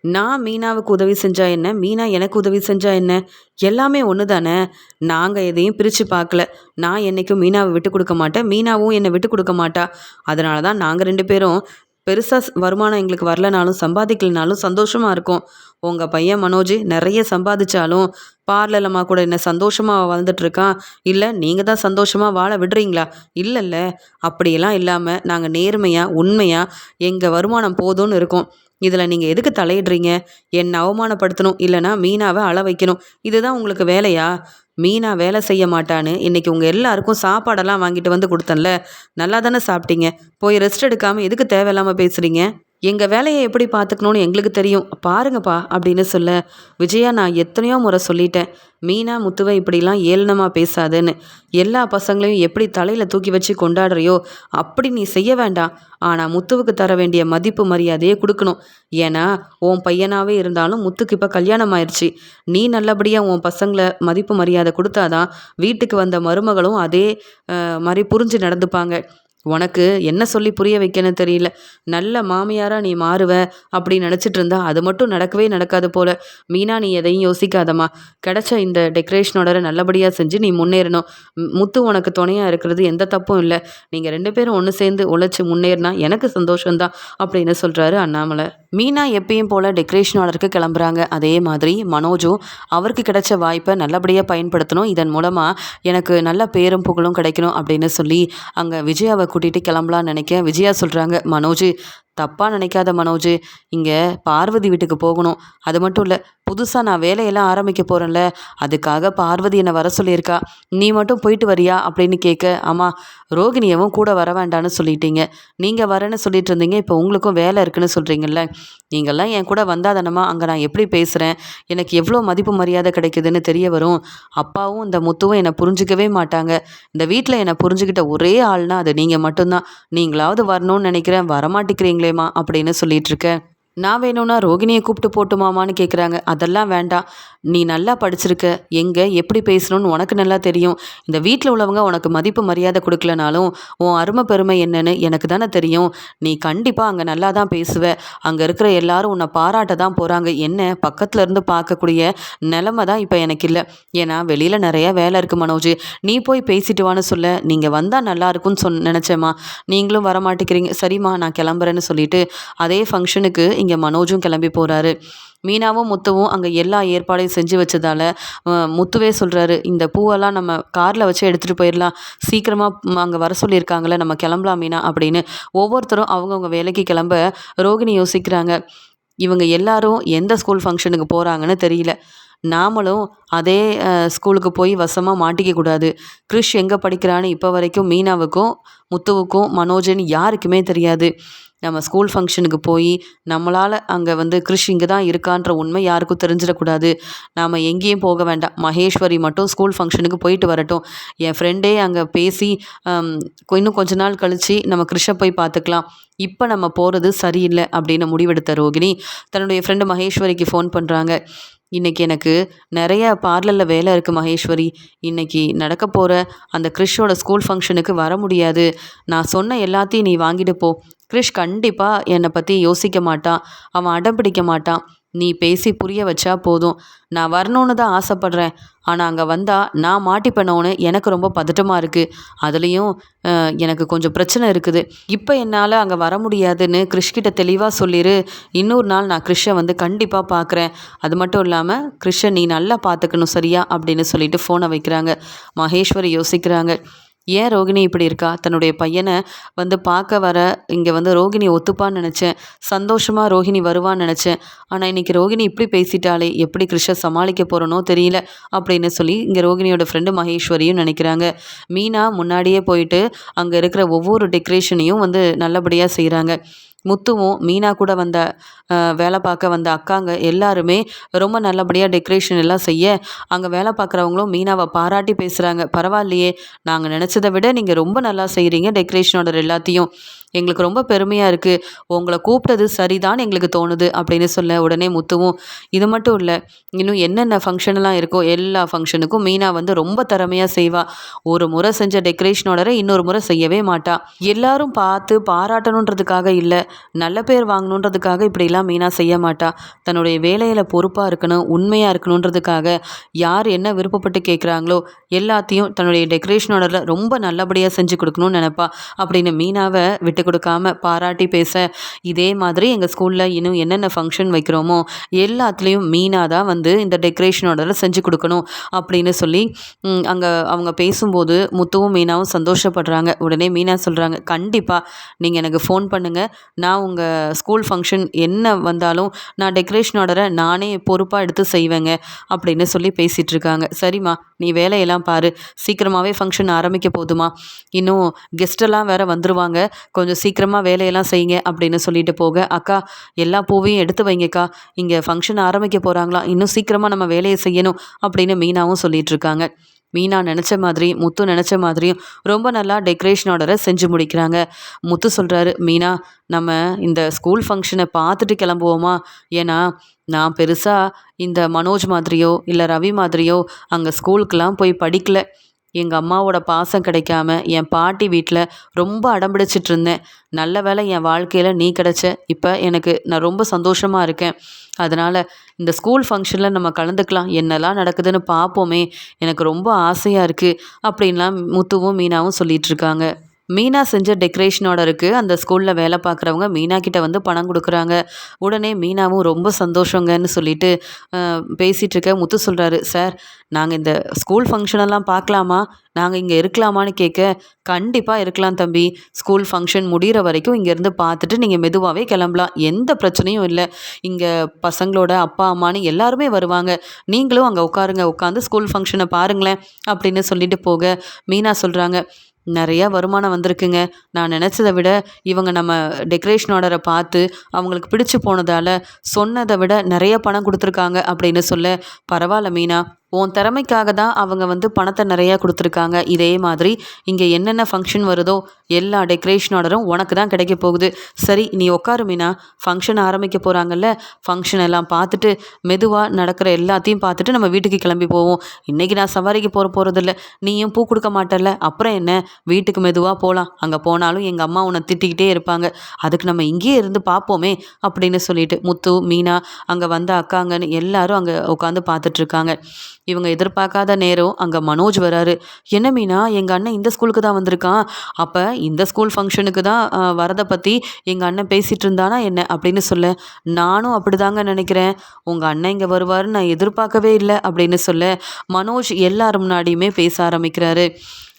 நான் மீனாவுக்கு உதவி செஞ்சா என்ன, மீனா எனக்கு உதவி செஞ்சா என்ன? எல்லாமே ஒன்று தானே. நாங்கள் எதையும் பிரித்து பார்க்கல. நான் என்றைக்கும் மீனாவை விட்டு கொடுக்க மாட்டேன், மீனாவும் என்னை விட்டு கொடுக்க மாட்டா. அதனால தான் நாங்கள் 2 பேரும் பெருசாக வருமானம் எங்களுக்கு வரலனாலும் சம்பாதிக்கலனாலும் சந்தோஷமாக இருக்கும். உங்கள் பையன் மனோஜ் நிறைய சம்பாதிச்சாலும் பார்லர் அம்மா கூட என்ன சந்தோஷமாக வாழ்ந்துட்டுருக்கான், இல்லை நீங்கள் தான் சந்தோஷமாக வாழ விடுறீங்களா? இல்லைல்ல. அப்படியெல்லாம் இல்லாமல் நாங்கள் நேர்மையாக உண்மையாக எங்கள் வருமானம் போதும்னு இருக்கோம். இதில் நீங்கள் எதுக்கு தலையிடுறீங்க? என்னை அவமானப்படுத்தணும், இல்லைனா மீனாவை அழ வைக்கணும், இதுதான் உங்களுக்கு வேலையா? மீனா வேலை செய்ய மாட்டான்னு இன்னைக்கு உங்கள் எல்லாருக்கும் சாப்பாடெல்லாம் வாங்கிட்டு வந்து கொடுத்தேன்ல, நல்லா தானே சாப்பிட்டீங்க. போய் ரெஸ்ட் எடுக்காமல் எதுக்கு தேவையில்லாமல் பேசுகிறீங்க? எங்கள் வேலையை எப்படி பார்த்துக்கணுன்னு எங்களுக்கு தெரியும், பாருங்கப்பா அப்படின்னு சொல்ல, விஜயா நான் எத்தனையோ முறை சொல்லிட்டேன், மீனா முத்துவை இப்படிலாம் ஏளனமாக பேசாதேன்னு. எல்லா பசங்களையும் எப்படி தலையில் தூக்கி வச்சு கொண்டாடுறியோ அப்படி நீ செய்ய வேண்டாம். ஆனால் முத்துவுக்கு தர வேண்டிய மதிப்பு மரியாதையை கொடுக்கணும். ஏன்னா உன் பையனாகவே இருந்தாலும் முத்துக்கு இப்போ கல்யாணம் ஆயிடுச்சு. நீ நல்லபடியாக உன் பசங்களை மதிப்பு மரியாதை கொடுத்தாதான் வீட்டுக்கு வந்த மருமகளும் அதே மாதிரி புரிஞ்சு நடந்துப்பாங்க. உனக்கு என்ன சொல்லி புரிய வைக்கன்னு தெரியல. நல்ல மாமியாரா நீ மாறுவ அப்படின்னு நினச்சிட்டு இருந்தா அது மட்டும் நடக்கவே நடக்காது போல. மீனா நீ எதையும் யோசிக்காதம்மா. கிடைச்ச இந்த டெக்கரேஷனோட நல்லபடியாக செஞ்சு நீ முன்னேறணும். முத்து உனக்கு துணையாக இருக்கிறது எந்த தப்பும் இல்லை. நீங்கள் 2 பேரும் ஒன்று சேர்ந்து உழைச்சி முன்னேறினா எனக்கு சந்தோஷம்தான் அப்படின்னு சொல்கிறாரு அண்ணாமலை. மீனா எப்பயும் போல் டெக்கரேஷன் ஆர்டருக்கு கிளம்புறாங்க. அதே மாதிரி மனோஜும் அவருக்கு கிடைச்ச வாய்ப்பை நல்லபடியாக பயன்படுத்தணும், இதன் மூலமாக எனக்கு நல்ல பேரும் புகழும் கிடைக்கணும் அப்படின்னு சொல்லி அங்கே விஜயாவை கூட்டிகிட்டு கிளம்பலான்னு நினைக்க, விஜயா சொல்கிறாங்க, மனோஜ் தப்பாக நினைக்காத மனோஜ், இங்கே பார்வதி வீட்டுக்கு போகணும். அது மட்டும் இல்லை, புதுசாக நான் வேலையெல்லாம் ஆரம்பிக்க போகிறேன்ல, அதுக்காக பார்வதி என்னை வர சொல்லியிருக்கா. நீ மட்டும் போயிட்டு வரியா அப்படின்னு கேட்க, ஆமாம் ரோகிணியவும் கூட வர வேண்டான்னு சொல்லிட்டீங்க. நீங்கள் வரேன்னு சொல்லிட்டு இருந்தீங்க, இப்போ உங்களுக்கும் வேலை இருக்குன்னு சொல்கிறீங்கல்ல. நீங்கள்லாம் என் கூட வந்தாதானம்மா அங்கே நான் எப்படி பேசுகிறேன், எனக்கு எவ்வளோ மதிப்பு மரியாதை கிடைக்குதுன்னு தெரிய வரும். அப்பாவும் இந்த முத்துவும் என்னை புரிஞ்சிக்கவே மாட்டாங்க. இந்த வீட்டில் என்னை புரிஞ்சுக்கிட்ட ஒரே ஆள்னா அது நீங்கள் மட்டும்தான். நீங்களாவது வரணும்னு நினைக்கிறேன், வரமாட்டேங்கிறீங்களேம்மா அப்படின்னு சொல்லிட்டு இருக்க. நான் வேணும்னா ரோகிணியை கூப்பிட்டு போட்டுமாமான்னு கேட்குறாங்க. அதெல்லாம் வேண்டாம். நீ நல்லா படிச்சிருக்க, எங்கே எப்படி பேசணும்னு உனக்கு நல்லா தெரியும். இந்த வீட்டில் உள்ளவங்க உனக்கு மதிப்பு மரியாதை கொடுக்கலனாலும் உன் அருமை பெருமை என்னன்னு எனக்கு தானே தெரியும். நீ கண்டிப்பாக அங்கே நல்லா தான் பேசுவ. அங்கே இருக்கிற எல்லாரும் உன்னை பாராட்ட தான் போகிறாங்க. என்ன பக்கத்தில் இருந்து பார்க்கக்கூடிய நிலமை தான் இப்போ எனக்கு இல்லை. ஏன்னா வெளியில் நிறைய வேலை இருக்குது மனோஜ். நீ போய் பேசிட்டு வான்னு சொல்ல, நீங்கள் வந்தால் நல்லா இருக்கும்னு நினச்சேம்மா. நீங்களும் வரமாட்டேங்கிறீங்க. சரிம்மா நான் கிளம்புறேன்னு சொல்லிட்டு அதே ஃபங்க்ஷனுக்கு இங்கே மனோஜும் கிளம்பி போகிறாரு. மீனாவும் முத்துவும் அங்கே எல்லா ஏற்பாடையும் செஞ்சு வச்சதால முத்துவே சொல்கிறாரு, இந்த பூவெல்லாம் நம்ம காரில் வச்சு எடுத்துகிட்டு போயிடலாம், சீக்கிரமாக அங்கே வர சொல்லியிருக்காங்களே, நம்ம கிளம்பலாம் மீனா அப்படின்னு ஒவ்வொருத்தரும் அவங்கவுங்க வேலைக்கு கிளம்ப ரோகிணி யோசிக்கிறாங்க. இவங்க எல்லாரும் எந்த ஸ்கூல் ஃபங்க்ஷனுக்கு போகிறாங்கன்னு தெரியல. நாமளும் அதே ஸ்கூலுக்கு போய் வசமாக மாட்டிக்க கூடாது. கிறிஷ் எங்கே படிக்கிறான்னு இப்போ வரைக்கும் மீனாவுக்கும் முத்துவுக்கும் மனோஜன் யாருக்குமே தெரியாது. நம்ம ஸ்கூல் ஃபங்க்ஷனுக்கு போய் நம்மளால் அங்கே கிறிஷ் இங்கே தான் இருக்கான்ற உண்மை யாருக்கும் தெரிஞ்சிடக்கூடாது. நாம் எங்கேயும் போக வேண்டாம். மகேஸ்வரி மட்டும் ஸ்கூல் ஃபங்க்ஷனுக்கு போயிட்டு வரட்டும். என் ஃப்ரெண்டே அங்கே பேசி இன்னும் கொஞ்ச நாள் கழித்து நம்ம கிறிஷை போய் பார்த்துக்கலாம். இப்போ நம்ம போகிறது சரியில்லை அப்படின்னு முடிவெடுத்த ரோகிணி தன்னுடைய ஃப்ரெண்டு மகேஸ்வரிக்கு ஃபோன் பண்ணுறாங்க. இன்றைக்கி எனக்கு நிறைய பார்லரில் வேலை இருக்குது மகேஸ்வரி. இன்றைக்கி நடக்க போகிற அந்த கிறிஷோட ஸ்கூல் ஃபங்க்ஷனுக்கு வர முடியாது. நான் சொன்ன எல்லாத்தையும் நீ வாங்கிட்டு போ. கிறிஷ் கண்டிப்பாக என்னை பற்றி யோசிக்க மாட்டான், அவன் அடம் பிடிக்க மாட்டான். நீ பேசி புரிய வச்சா போதும். நான் வரணுன்னு தான் ஆசைப்பட்றேன். ஆனால் அங்கே வந்தால் நான் மாட்டிப்பேனோன்னு எனக்கு ரொம்ப பதட்டமாக இருக்குது. அதுலேயும் எனக்கு கொஞ்சம் பிரச்சனை இருக்குது. இப்போ என்னால் அங்கே வர முடியாதுன்னு கிறிஷ்கிட்ட தெளிவாக சொல்லிடு. இன்னொரு நாள் நான் கிறிஷை கண்டிப்பாக பார்க்குறேன். அது மட்டும் இல்லாமல் கிறிஷை நீ நல்லா பார்த்துக்கணும் சரியா அப்படின்னு சொல்லிட்டு ஃபோனை வைக்கிறாங்க. மகேஸ்வரி யோசிக்கிறாங்க, ஏன் ரோகிணி இப்படி இருக்கா? தன்னுடைய பையனை பார்க்க வர இங்கே ரோகிணி ஒத்துப்பான்னு நினச்சேன். சந்தோஷமாக ரோகிணி வருவான்னு நினச்சேன். ஆனால் இன்றைக்கி ரோகிணி இப்படி பேசிட்டாலே எப்படி கிறிஷை சமாளிக்க போகிறனோ தெரியல அப்படின்னு சொல்லி இங்கே ரோகிணியோட ஃப்ரெண்டு மகேஸ்வரியும் நினைக்கிறாங்க. மீனா முன்னாடியே போயிட்டு அங்கே இருக்கிற ஒவ்வொரு டெக்கரேஷனையும் நல்லபடியாக செய்கிறாங்க. முத்துவும் மீனா கூட வேலை பார்க்க வந்த அக்காங்க எல்லாருமே ரொம்ப நல்லபடியாக டெக்கரேஷன் எல்லாம் செய்ய அங்கே வேலை பார்க்குறவங்களும் மீனாவை பாராட்டி பேசுகிறாங்க. பரவாயில்லையே, நாங்கள் நினச்சதை விட நீங்கள் ரொம்ப நல்லா செய்கிறீங்க டெக்கரேஷனோட எல்லாத்தையும், எங்களுக்கு ரொம்ப பெருமையாக இருக்குது, உங்களை கூப்பிட்டது சரிதான் எங்களுக்கு தோணுது அப்படின்னு சொல்ல உடனே முத்துவும், இது மட்டும் இல்லை இன்னும் என்னென்ன ஃபங்க்ஷன்லாம் இருக்கோ எல்லா ஃபங்க்ஷனுக்கும் மீனா ரொம்ப திறமையாக செய்வா. ஒரு முறை செஞ்ச டெக்கரேஷனோட இன்னொரு முறை செய்யவே மாட்டா. எல்லாரும் பார்த்து பாராட்டணுன்றதுக்காக இல்லை, நல்ல பேர் வாங்கணுன்றதுக்காக இப்படிலாம் மீனா செய்ய மாட்டா. தன்னுடைய வேலையில் பொறுப்பாக இருக்கணும், உண்மையாக இருக்கணுன்றதுக்காக யார் என்ன விருப்பப்பட்டு கேட்குறாங்களோ எல்லாத்தையும் தன்னுடைய டெக்கரேஷனோட ரொம்ப நல்லபடியாக செஞ்சு கொடுக்கணும்னு நினைப்பா. அப்படின்னு மீனாவை விட்டு கொடுக்காம பாராட்டி பேச, இதே மாதிரி எங்கள் ஸ்கூலில் இன்னும் என்னென்ன ஃபங்க்ஷன் வைக்கிறோமோ எல்லாத்துலேயும் மீனா தான் வந்து இந்த டெக்கரேஷனோட செஞ்சு கொடுக்கணும் அப்படின்னு சொல்லி அங்கே அவங்க பேசும்போது முத்துவும் மீனாவும் சந்தோஷப்படுறாங்க. உடனே மீனா சொல்கிறாங்க, கண்டிப்பாக நீங்கள் எனக்கு ஃபோன் பண்ணுங்கள், நான் உங்கள் ஸ்கூல் ஃபங்க்ஷன் என்ன வந்தாலும் நான் டெக்கரேஷன் ஆர்டரை நானே பொறுப்பாக எடுத்து செய்வேங்க அப்படின்னு சொல்லி பேசிகிட்டு இருக்காங்க. சரிம்மா, நீ வேலையெல்லாம் பாரு, சீக்கிரமாகவே ஃபங்க்ஷன் ஆரம்பிக்க போதுமா, இன்னும் கெஸ்டெல்லாம் வேற வந்துருவாங்க, கொஞ்சம் சீக்கிரமாக வேலையெல்லாம் செய்யுங்க அப்படின்னு சொல்லிட்டு போக, அக்கா எல்லா பூவையும் எடுத்து வைங்கக்கா, இங்கே ஃபங்க்ஷன் ஆரம்பிக்க போகிறாங்களாம், இன்னும் சீக்கிரமாக நம்ம வேலையை செய்யணும் அப்படின்னு மீனாவும் சொல்லிட்டு இருக்காங்க. மீனா நினச்ச மாதிரி முத்து நினச்ச மாதிரியும் ரொம்ப நல்லா டெக்கரேஷன் ஆர்டரை செஞ்சு முடிக்கிறாங்க. முத்து சொல்கிறாரு, மீனா நம்ம இந்த ஸ்கூல் ஃபங்க்ஷனை பார்த்துட்டு கிளம்புவோமா, ஏன்னா நான் பெருசாக இந்த மனோஜ் மாதிரியோ இல்லை ரவி மாதிரியோ அங்கே ஸ்கூலுக்கெலாம் போய் படிக்கல. எங்கள் அம்மாவோட பாசம் கிடைக்காம என் பாட்டி வீட்டில் ரொம்ப அடம்பிடிச்சிட்டு இருந்தேன். நல்ல வேளை என் வாழ்க்கையில் நீ கிடைச்ச. இப்போ நான் ரொம்ப சந்தோஷமாக இருக்கேன். அதனால் இந்த ஸ்கூல் ஃபங்க்ஷனில் நம்ம கலந்துக்கலாம், என்னெல்லாம் நடக்குதுன்னு பார்ப்போமே, எனக்கு ரொம்ப ஆசையாக இருக்குது அப்படின்லாம் முத்துவும் மீனாவும் சொல்லிகிட்டு இருக்காங்க. மீனா செஞ்ச டெக்கரேஷன் ஆர்டருக்கு அந்த ஸ்கூலில் வேலை பார்க்குறவங்க மீனா கிட்ட வந்து பணம் கொடுக்குறாங்க. உடனே மீனாவும் ரொம்ப சந்தோஷங்கன்னு சொல்லிட்டு பேசிகிட்டு இருக்க முத்து சொல்கிறாரு, சார் நாங்கள் இந்த ஸ்கூல் ஃபங்க்ஷனெல்லாம் பார்க்கலாமா, நாங்கள் இங்கே இருக்கலாமான்னு கேட்க, கண்டிப்பாக இருக்கலாம் தம்பி, ஸ்கூல் ஃபங்க்ஷன் முடிகிற வரைக்கும் இங்கேருந்து பார்த்துட்டு நீங்கள் மெதுவாகவே கிளம்பலாம், எந்த பிரச்சனையும் இல்லை. இங்கே பசங்களோட அப்பா அம்மானு எல்லாருமே வருவாங்க, நீங்களும் அங்கே உட்காருங்க, உட்காந்து ஸ்கூல் ஃபங்க்ஷனை பாருங்களேன் அப்படின்னு சொல்லிட்டு போக, மீனா சொல்கிறாங்க, நிறையா வருமானம் வந்திருக்குங்க. நான் நினச்சதை விட இவங்க நம்ம டெக்கரேஷன் ஆர்டரை பார்த்து அவங்களுக்கு பிடிச்சு போனதால் சொன்னதை விட நிறைய பணம் கொடுத்துருக்காங்க அப்படின்னு சொல்ல, பரவாயில்ல மீனா, உன் திறமைக்காக தான் அவங்க வந்து பணத்தை நிறையா கொடுத்துருக்காங்க. இதே மாதிரி இங்கே என்னென்ன ஃபங்க்ஷன் வருதோ எல்லா டெக்கரேஷன் ஆர்டரும் உனக்கு தான் கிடைக்க போகுது. சரி நீ உட்காரு மீனா, ஃபங்க்ஷன் ஆரம்பிக்க போகிறாங்கல்ல, ஃபங்க்ஷன் எல்லாம் பார்த்துட்டு மெதுவாக நடக்கிற எல்லாத்தையும் பார்த்துட்டு நம்ம வீட்டுக்கு கிளம்பி போவோம். இன்றைக்கி நான் சவாரிக்கு போகிறதில்ல, நீயும் பூ கொடுக்க மாட்டல, அப்புறம் என்ன, வீட்டுக்கு மெதுவாக போகலாம். அங்கே போனாலும் எங்கள் அம்மா உன்னை திட்டிக்கிட்டே இருப்பாங்க, அதுக்கு நம்ம இங்கேயே இருந்து பார்ப்போமே அப்படின்னு சொல்லிட்டு முத்து மீனா அங்கே வந்த அக்காங்கன்னு எல்லாரும் அங்கே உட்காந்து பார்த்துட்ருக்காங்க. இவங்க எதிர்பார்க்காத நேரம் அங்கே மனோஜ் வராரு. என்ன மீனா, எங்கள் அண்ணன் இந்த ஸ்கூலுக்கு தான் வந்திருக்கான், அப்போ இந்த ஸ்கூல் ஃபங்க்ஷனுக்கு தான் வரதை பற்றி எங்கள் அண்ணன் பேசிகிட்டு இருந்தானா என்ன அப்படின்னு சொல்ல, நானும் அப்படி தாங்க நினைக்கிறேன், உங்கள் அண்ணன் இங்கே வருவாருன்னு நான் எதிர்பார்க்கவே இல்லை அப்படின்னு சொல்ல, மனோஜ் எல்லார் முன்னாடியுமே பேச ஆரம்பிக்கிறாரு.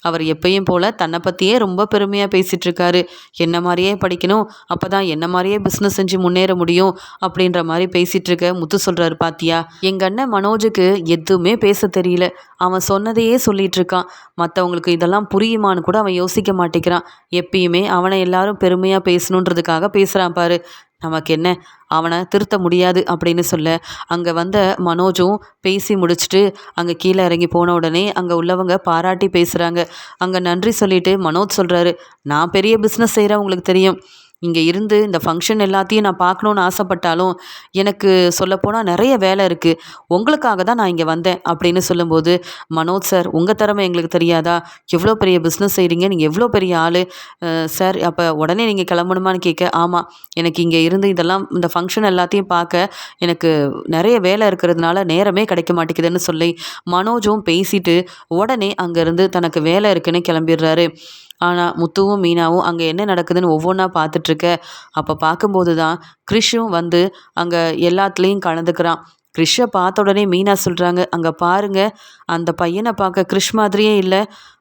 அவர் எப்பயும் போல் தன்னை பற்றியே ரொம்ப பெருமையாக பேசிகிட்டு இருக்காரு. என்ன மாதிரியே படிக்கணும், அப்போ தான் என்ன மாதிரியே பிஸ்னஸ் செஞ்சு முன்னேற முடியும் அப்படின்ற மாதிரி பேசிகிட்டு இருக்க முத்து சொல்கிறாரு, பாத்தியா எங்கள் அண்ணன் மனோஜுக்கு எதுவுமே பேச தெரியல, அவன் சொன்னதையே சொல்லிகிட்டு இருக்கான், மற்றவங்களுக்கு இதெல்லாம் புரியுமான்னு கூட அவன் யோசிக்க மாட்டேங்கிறான், எப்பயுமே அவனை எல்லாரும் பெருமையாக பேசணுன்றதுக்காக பேசுகிறான் பாரு, நமக்கு என்ன, அவனை திருத்த முடியாது அப்படின்னு சொல்ல, அங்கே வந்த மனோஜும் பேசி முடிச்சுட்டு அங்கே கீழே இறங்கி போன உடனே அங்கே உள்ளவங்க பாராட்டி பேசுகிறாங்க. அங்கே நன்றி சொல்லிட்டு மனோஜ் சொல்கிறாரு, நான் பெரிய பிஸ்னஸ் செய்கிறேன், உங்களுக்கு தெரியும், இங்கே இருந்து இந்த ஃபங்க்ஷன் எல்லாத்தையும் நான் பார்க்கணுன்னு ஆசைப்பட்டாலும் எனக்கு சொல்லப்போனால் நிறைய வேலை இருக்குது, உங்களுக்காக தான் நான் இங்கே வந்தேன் அப்படின்னு சொல்லும்போது, மனோஜ் சார் உங்கள் திறமை எங்களுக்கு தெரியாதா, எவ்வளோ பெரிய பிஸ்னஸ் செய்கிறீங்க, நீங்கள் எவ்வளோ பெரிய ஆள் சார், அப்போ உடனே நீங்கள் கிளம்பணுமான்னு கேட்க, ஆமாம் எனக்கு இங்கே இருந்து இந்த ஃபங்க்ஷன் எல்லாத்தையும் பார்க்க எனக்கு நிறைய வேலை இருக்கிறதுனால நேரமே கிடைக்க மாட்டேங்குதுன்னு சொல்லி மனோஜும் பேசிட்டு உடனே அங்கேருந்து தனக்கு வேலை இருக்குன்னு கிளம்பிடுறாரு. ஆனால் முத்துவும் மீனாவும் அங்கே என்ன நடக்குதுன்னு ஒவ்வொன்றா பார்த்துட்ருக்க, அப்போ பார்க்கும்போது தான் கிறிஷும் வந்து அங்கே எல்லாத்துலேயும் கலந்துக்கிறான். கிறிஷை பார்த்த உடனே மீனா சொல்கிறாங்க, அங்கே பாருங்க, அந்த பையனை பார்க்க கிறிஷ் மாதிரியே இல்லை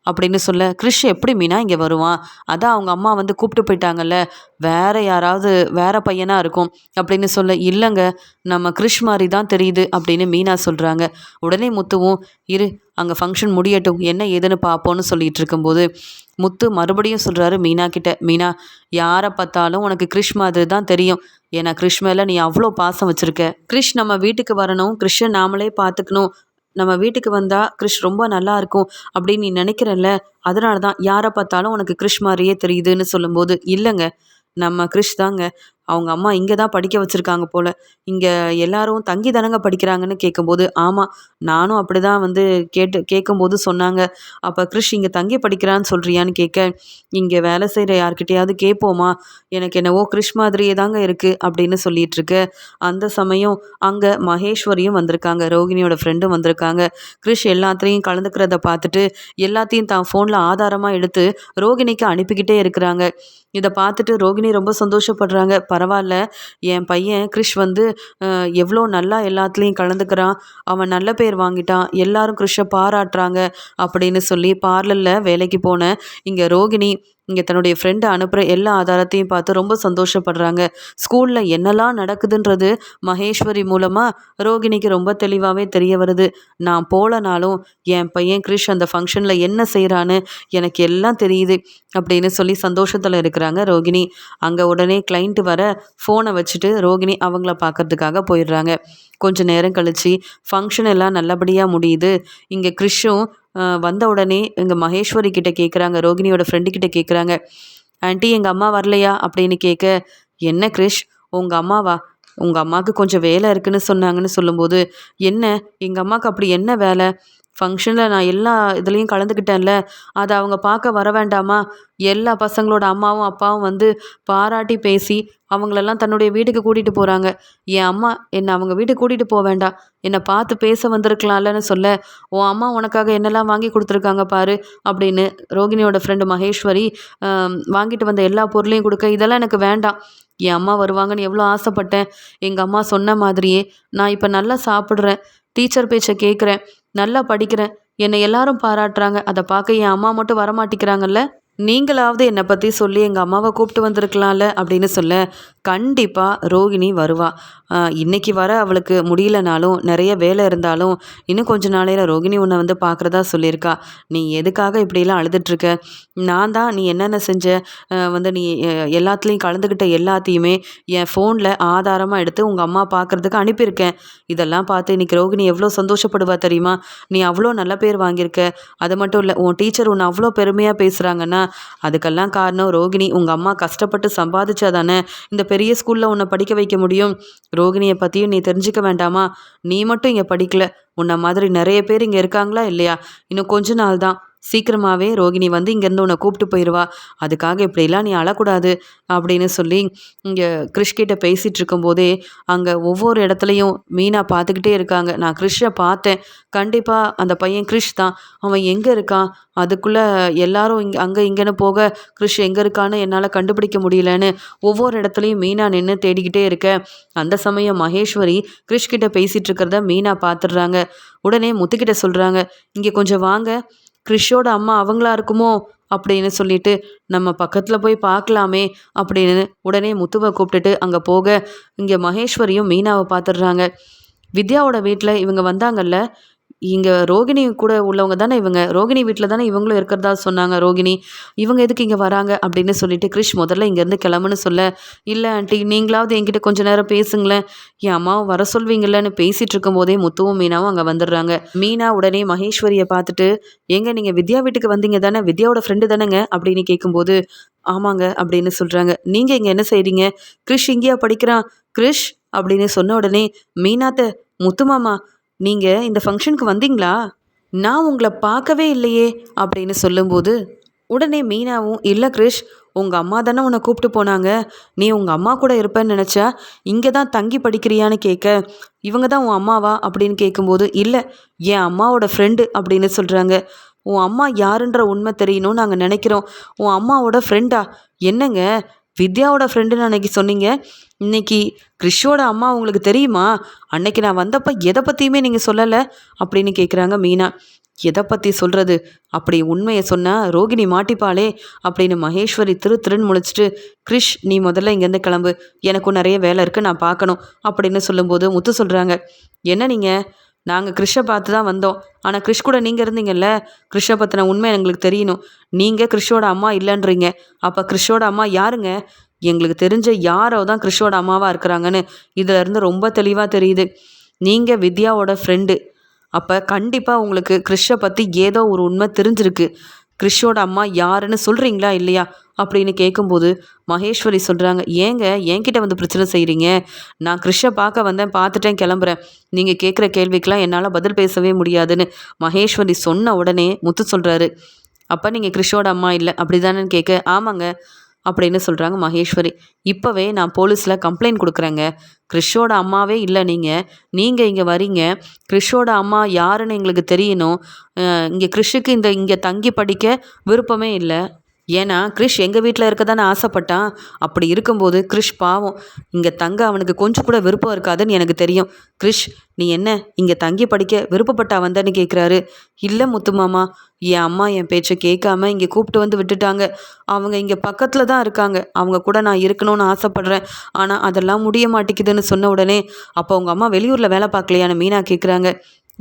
அப்படின்னு சொல்ல, கிறிஷ் எப்படி மீனா இங்கே வருவான், அதான் அவங்க அம்மா வந்து கூப்பிட்டு போயிட்டாங்கல்ல, வேற யாராவது வேற பையனாக இருக்கும் அப்படின்னு சொல்ல, இல்லைங்க நம்ம கிறிஷ் மாதிரி தான் தெரியுது அப்படின்னு மீனா சொல்கிறாங்க. உடனே முத்துவும், இரு அங்கே ஃபங்க்ஷன் முடியட்டும் என்ன ஏதுன்னு பார்ப்போன்னு சொல்லிட்டு இருக்கும்போது முத்து மறுபடியும் சொல்கிறாரு மீனா கிட்ட, மீனா யாரை பார்த்தாலும் உனக்கு கிறிஷ் மாதிரி தான் தெரியும், ஏன்னா கிறிஷ் மேலே நீ அவ்வளோ பாசம் வச்சுருக்க, கிறிஷ் நம்ம வீட்டுக்கு வரணும், கிறிஷை நாமளே பார்த்துக்கணும், நம்ம வீட்டுக்கு வந்தால் கிறிஷ் ரொம்ப நல்லா இருக்கும் அப்படின்னு நீ நினைக்கிறல்ல, அதனால தான் யாரை பார்த்தாலும் உனக்கு கிறிஷ் மாதிரியே தெரியுதுன்னு சொல்லும்போது, இல்லைங்க நம்ம கிறிஷ் தாங்க அவங்க அம்மா இங்கே தான் படிக்க வச்சுருக்காங்க போல். இங்கே எல்லாரும் தங்கி தானங்க படிக்கிறாங்கன்னு கேட்கும்போது, ஆமாம் நானும் அப்படி தான் வந்து கேட்கும்போது சொன்னாங்க. அப்போ கிறிஷ் இங்கே தங்கி படிக்கிறான்னு சொல்கிறியான்னு கேட்க, இங்கே வேலை செய்கிற யார்கிட்டயாவது கேட்போமா? எனக்கு என்னவோ கிறிஷ் மாதிரியே தாங்க இருக்குது அப்படின்னு சொல்லிகிட்ருக்கு. அந்த சமயம் அங்கே மகேஸ்வரியும் வந்திருக்காங்க, ரோகிணியோட ஃப்ரெண்டும் வந்திருக்காங்க. கிறிஷ் எல்லாத்துலேயும் கலந்துக்கிறத பார்த்துட்டு எல்லாத்தையும் தான் ஃபோனில் ஆதாரமாக எடுத்து ரோகிணிக்கு அனுப்பிக்கிட்டே இருக்கிறாங்க. இதை பார்த்துட்டு ரோகிணி ரொம்ப சந்தோஷப்படுறாங்க. பரவாயில்ல, என் பையன் கிறிஷ் வந்து எவ்வளோ நல்லா எல்லாத்துலேயும் கலந்துக்கிறான், அவன் நல்ல பேர் வாங்கிட்டான், எல்லாரும் கிறிஷை பாராட்டுறாங்க அப்படின்னு சொல்லி பார்லரில் வேலைக்கு போன இங்கே ரோகிணி இங்கே தன்னுடைய ஃப்ரெண்டை அனுப்புகிற எல்லா ஆதாரத்தையும் பார்த்து ரொம்ப சந்தோஷப்படுறாங்க. ஸ்கூலில் என்னெல்லாம் நடக்குதுன்றது மகேஸ்வரி மூலமாக ரோகிணிக்கு ரொம்ப தெளிவாகவே தெரிய வருது. நான் போலனாலும் என் பையன் கிறிஷ் அந்த ஃபங்க்ஷனில் என்ன செய்கிறான்னு எனக்கு எல்லாம் தெரியுது அப்படின்னு சொல்லி சந்தோஷத்தில் இருக்கிறாங்க ரோகிணி. அங்கே உடனே கிளைண்ட் வர ஃபோனை வச்சுட்டு ரோகிணி அவங்கள பார்க்கறதுக்காக போயிடுறாங்க. கொஞ்சம் நேரம் கழித்து ஃபங்க்ஷன் எல்லாம் நல்லபடியாக முடியுது. இங்கே கிறிஷும் வந்த உடனே எங்கள் மகேஸ்வரி கிட்ட கேட்குறாங்க, ரோகிணியோட ஃப்ரெண்டு கிட்ட கேட்குறாங்க, ஆண்டி எங்கள் அம்மா வரலையா அப்படின்னு கேட்க, என்ன கிறிஷ் உங்கள் அம்மாவா? உங்கள் அம்மாவுக்கு கொஞ்சம் வேலை இருக்குன்னு சொன்னாங்கன்னு சொல்லும்போது, என்ன எங்கள் அம்மாவுக்கு அப்படி என்ன வேலை? ஃபங்க்ஷனில் நான் எல்லா இதுலேயும் கலந்துக்கிட்டேன்ல, அதை அவங்க பார்க்க வர வேண்டாமா? எல்லா பசங்களோட அம்மாவும் அப்பாவும் வந்து பாராட்டி பேசி அவங்களெல்லாம் தன்னுடைய வீட்டுக்கு கூட்டிகிட்டு போகிறாங்க. என் அம்மா என்னை அவங்க வீட்டுக்கு கூட்டிகிட்டு போக வேண்டாம், என்னை பார்த்து பேச வந்திருக்கலாம்லன்னு சொல்ல, உன் அம்மா உனக்காக என்னெல்லாம் வாங்கி கொடுத்துருக்காங்க பாரு அப்படின்னு ரோகிணியோட ஃப்ரெண்டு மகேஸ்வரி வாங்கிட்டு வந்த எல்லா பொருளையும் கொடுக்க, இதெல்லாம் எனக்கு வேண்டாம், என் அம்மா வருவாங்கன்னு எவ்வளோ ஆசைப்பட்டேன். எங்கள் அம்மா சொன்ன மாதிரியே நான் இப்போ நல்லா சாப்பிட்றேன், டீச்சர் பேச்சை கேட்குறேன், நல்லா படிக்கிறேன், என்னை எல்லாரும் பாராட்டுறாங்க. அதை பார்க்க என் அம்மா மட்டும் வரமாட்டிக்கிறாங்கல்ல, நீங்களாவது என்னை பற்றி சொல்லி எங்கள் அம்மாவை கூப்பிட்டு வந்திருக்கலாம்ல அப்படின்னு சொல்ல, கண்டிப்பாக ரோகிணி வருவா. இன்னைக்கு வர அவளுக்கு முடியலனாலும் நிறைய வேலை இருந்தாலும் இன்னும் கொஞ்ச நாளையில் ரோகிணி உன்னை வந்து பார்க்குறதா சொல்லியிருக்கா. நீ எதுக்காக இப்படிலாம் அழுதுட்ருக்க? நான் தான் நீ என்னென்ன செஞ்ச வந்து நீ எல்லாத்துலேயும் கலந்துக்கிட்ட எல்லாத்தையுமே என் ஃபோனில் ஆதாரமாக எடுத்து உங்கள் அம்மா பார்க்குறதுக்கு அனுப்பியிருக்கேன். இதெல்லாம் பார்த்து இன்றைக்கி ரோகிணி எவ்வளோ சந்தோஷப்படுவா தெரியுமா? நீ அவ்வளோ நல்ல பேர் வாங்கியிருக்க. அது மட்டும் இல்லை, உன் டீச்சர் உன்னை அவ்வளோ பெருமையாக பேசுகிறாங்கன்னா அதுக்கெல்லாம் காரணம் ரோகிணி. உங்கள் அம்மா கஷ்டப்பட்டு சம்பாதிச்சா தானே இந்த பெரிய ஸ்கூலில் உன்னை படிக்க வைக்க முடியும். ரோகிணியை பற்றியும் நீ தெரிஞ்சுக்க வேண்டாமா? நீ மட்டும் இங்கே படிக்கல, உன்னை மாதிரி நிறைய பேர் இங்கே இருக்காங்களா இல்லையா? இன்னும் கொஞ்ச நாள் தான், சீக்கிரமாகவே ரோகிணி வந்து இங்கேருந்து உன்னை கூப்பிட்டு போயிடுவா. அதுக்காக இப்படிலாம் நீ அழக்கூடாது அப்படின்னு சொல்லி இங்கே கிறிஷ்கிட்ட பேசிகிட்டு இருக்கும்போதே அங்கே ஒவ்வொரு இடத்துலையும் மீனா பார்த்துக்கிட்டே இருக்காங்க. நான் கிறிஷை பார்த்தேன், கண்டிப்பாக அந்த பையன் கிறிஷ் தான், அவன் எங்கே இருக்கான்? அதுக்குள்ளே எல்லாரும் அங்கே இங்கேன்னு போக கிறிஷ் எங்கே இருக்கான்னு என்னால் கண்டுபிடிக்க முடியலன்னு ஒவ்வொரு இடத்துலையும் மீனா நின்று தேடிக்கிட்டே இருக்க, அந்த சமயம் மகேஸ்வரி கிறிஷ்கிட்ட பேசிகிட்டு இருக்கிறத மீனா பார்த்துடுறாங்க. உடனே முத்துக்கிட்ட சொல்கிறாங்க, இங்கே கொஞ்சம் வாங்க, கிறிஷோட அம்மா அவங்களா இருக்குமோ அப்படின்னு சொல்லிட்டு நம்ம பக்கத்தில் போய் பார்க்கலாமே அப்படின்னு உடனே முத்துவை கூப்பிட்டுட்டு அங்கே போக, இங்கே மகேஸ்வரியும் மீனாவை பார்த்துடுறாங்க. வித்யாவோட வீட்டில் இவங்க வந்தாங்கல்ல, இங்கே ரோகிணி கூட உள்ளவங்க தானே இவங்க, ரோகிணி வீட்டில் தானே இவங்களும் இருக்கிறதா சொன்னாங்க ரோகிணி, இவங்க எதுக்கு இங்கே வராங்க அப்படின்னு சொல்லிட்டு கிறிஷ் முதல்ல இங்கேருந்து கிளம்புன்னு சொல்ல, இல்லை ஆண்டி நீங்களாவது என்கிட்ட கொஞ்சம் நேரம் பேசுங்களேன், என் அம்மாவை வர சொல்வீங்களன்னு பேசிகிட்டு இருக்கும்போதே முத்துவும் மீனாவும் அங்கே வந்துடுறாங்க. மீனா உடனே மகேஸ்வரியை பார்த்துட்டு, ஏங்க நீங்கள் வித்யா வீட்டுக்கு வந்தீங்க தானே, வித்யாவோட ஃப்ரெண்டு தானேங்க அப்படின்னு கேட்கும்போது, ஆமாங்க அப்படின்னு சொல்கிறாங்க. நீங்கள் இங்கே என்ன செய்கிறீங்க? கிறிஷ் இங்கேயா படிக்கிறான்? கிறிஷ் அப்படின்னு சொன்ன உடனே, மீனாத்த முத்துமாமா நீங்கள் இந்த ஃபங்க்ஷனுக்கு வந்தீங்களா? நான் உங்களை பார்க்கவே இல்லையே அப்படின்னு சொல்லும்போது, உடனே மீனாவும், இல்லை கிறிஷ் உங்கள் அம்மா தானே உன்னை கூப்பிட்டு போனாங்க, நீ உங்கள் அம்மா கூட இருப்பேன்னு நினச்சா இங்கே தான் தங்கி படிக்கிறியான்னு கேட்க, இவங்க தான் உன் அம்மாவா அப்படின்னு கேட்கும்போது, இல்லை என் அம்மாவோட ஃப்ரெண்டு அப்படின்னு சொல்கிறாங்க. உன் அம்மா யாருன்ற உண்மை தெரியணும்னு நாங்கள் நினைக்கிறோம். உன் அம்மாவோட ஃப்ரெண்டா? என்னங்க வித்யாவோட ஃப்ரெண்டுன்னு அன்னைக்கு சொன்னீங்க, இன்னைக்கு கிறிஷோட அம்மா உங்களுக்கு தெரியுமா? அன்னைக்கு நான் வந்தப்போ எதை பற்றியுமே நீங்கள் சொல்லலை அப்படின்னு கேட்குறாங்க மீனா. எதை பற்றி சொல்கிறது? அப்படி உண்மையை சொன்னால் ரோகிணி மாட்டிப்பாளே அப்படின்னு மகேஸ்வரி திருன்னு முழிச்சிட்டு, கிறிஷ் நீ முதல்ல இங்கேருந்து கிளம்பு, எனக்கும் நிறைய வேலை இருக்குது, நான் பார்க்கணும் அப்படின்னு சொல்லும்போது முத்து சொல்கிறாங்க, என்ன நீங்கள், நாங்கள் கிறிஷை பார்த்து தான் வந்தோம், ஆனால் கிறிஷ் கூட நீங்கள் இருந்தீங்கல்ல, கிறிஷை பற்றின உண்மை எங்களுக்கு தெரியணும். நீங்கள் கிறிஷோட அம்மா இல்லைன்றீங்க, அப்போ கிறிஷோட அம்மா யாருங்க? எங்களுக்கு தெரிஞ்ச யாரோ தான் கிறிஷோட அம்மாவாக இருக்கிறாங்கன்னு இதிலேருந்து ரொம்ப தெளிவாக தெரியுது. நீங்கள் வித்யாவோட ஃப்ரெண்டு, அப்போ கண்டிப்பாக உங்களுக்கு கிறிஷை பற்றி ஏதோ ஒரு உண்மை தெரிஞ்சிருக்கு. கிறிஷோட அம்மா யாருன்னு சொல்கிறீங்களா இல்லையா அப்படின்னு கேட்கும்போது மகேஸ்வரி சொல்கிறாங்க, ஏங்க என்கிட்ட வந்து பிரச்சனை செய்கிறீங்க? நான் கிறிஷை பார்க்க வந்தேன், பார்த்துட்டேன், கிளம்புறேன். நீங்கள் கேட்குற கேள்விக்கெலாம் என்னால் பதில் பேசவே முடியாதுன்னு மகேஸ்வரி சொன்ன உடனே முத்து சொல்கிறாரு, அப்போ நீங்கள் கிறிஷோட அம்மா இல்லை அப்படி தானேன்னு கேட்க, ஆமாங்க அப்படின்னு சொல்கிறாங்க மகேஸ்வரி. இப்போவே நான் போலீஸில் கம்ப்ளைண்ட் கொடுக்குறேங்க. கிறிஷோட அம்மாவே இல்லை நீங்கள் இங்கே வரீங்க. கிறிஷோட அம்மா யாருன்னு எங்களுக்கு தெரியணும். இங்கே கிறிஷுக்கு இங்கே தங்கி படிக்க விருப்பமே இல்லை. ஏன்னா கிறிஷ் எங்கள் வீட்டில் இருக்க தானே ஆசைப்பட்டான். அப்படி இருக்கும்போது கிறிஷ் பாவம், இங்கே தங்க அவனுக்கு கொஞ்சம் கூட விருப்பம் இருக்காதுன்னு எனக்கு தெரியும். கிறிஷ், நீ என்ன இங்கே தங்கி படிக்க விருப்பப்பட்டா வந்தேன்னு கேட்குறாரு. இல்லை முத்து மாமா, என் அம்மா என் பேச்சை கேட்காம இங்கே கூப்பிட்டு வந்து விட்டுட்டாங்க. அவங்க இங்கே பக்கத்தில் தான் இருக்காங்க. அவங்க கூட நான் இருக்கணும்னு ஆசைப்பட்றேன். ஆனால் அதெல்லாம் முடிய மாட்டேங்குதுன்னு சொன்ன உடனே, அப்போ உங்கள் அம்மா வெளியூரில் வேலை பார்க்கலையான்னு மீனா கேட்குறாங்க.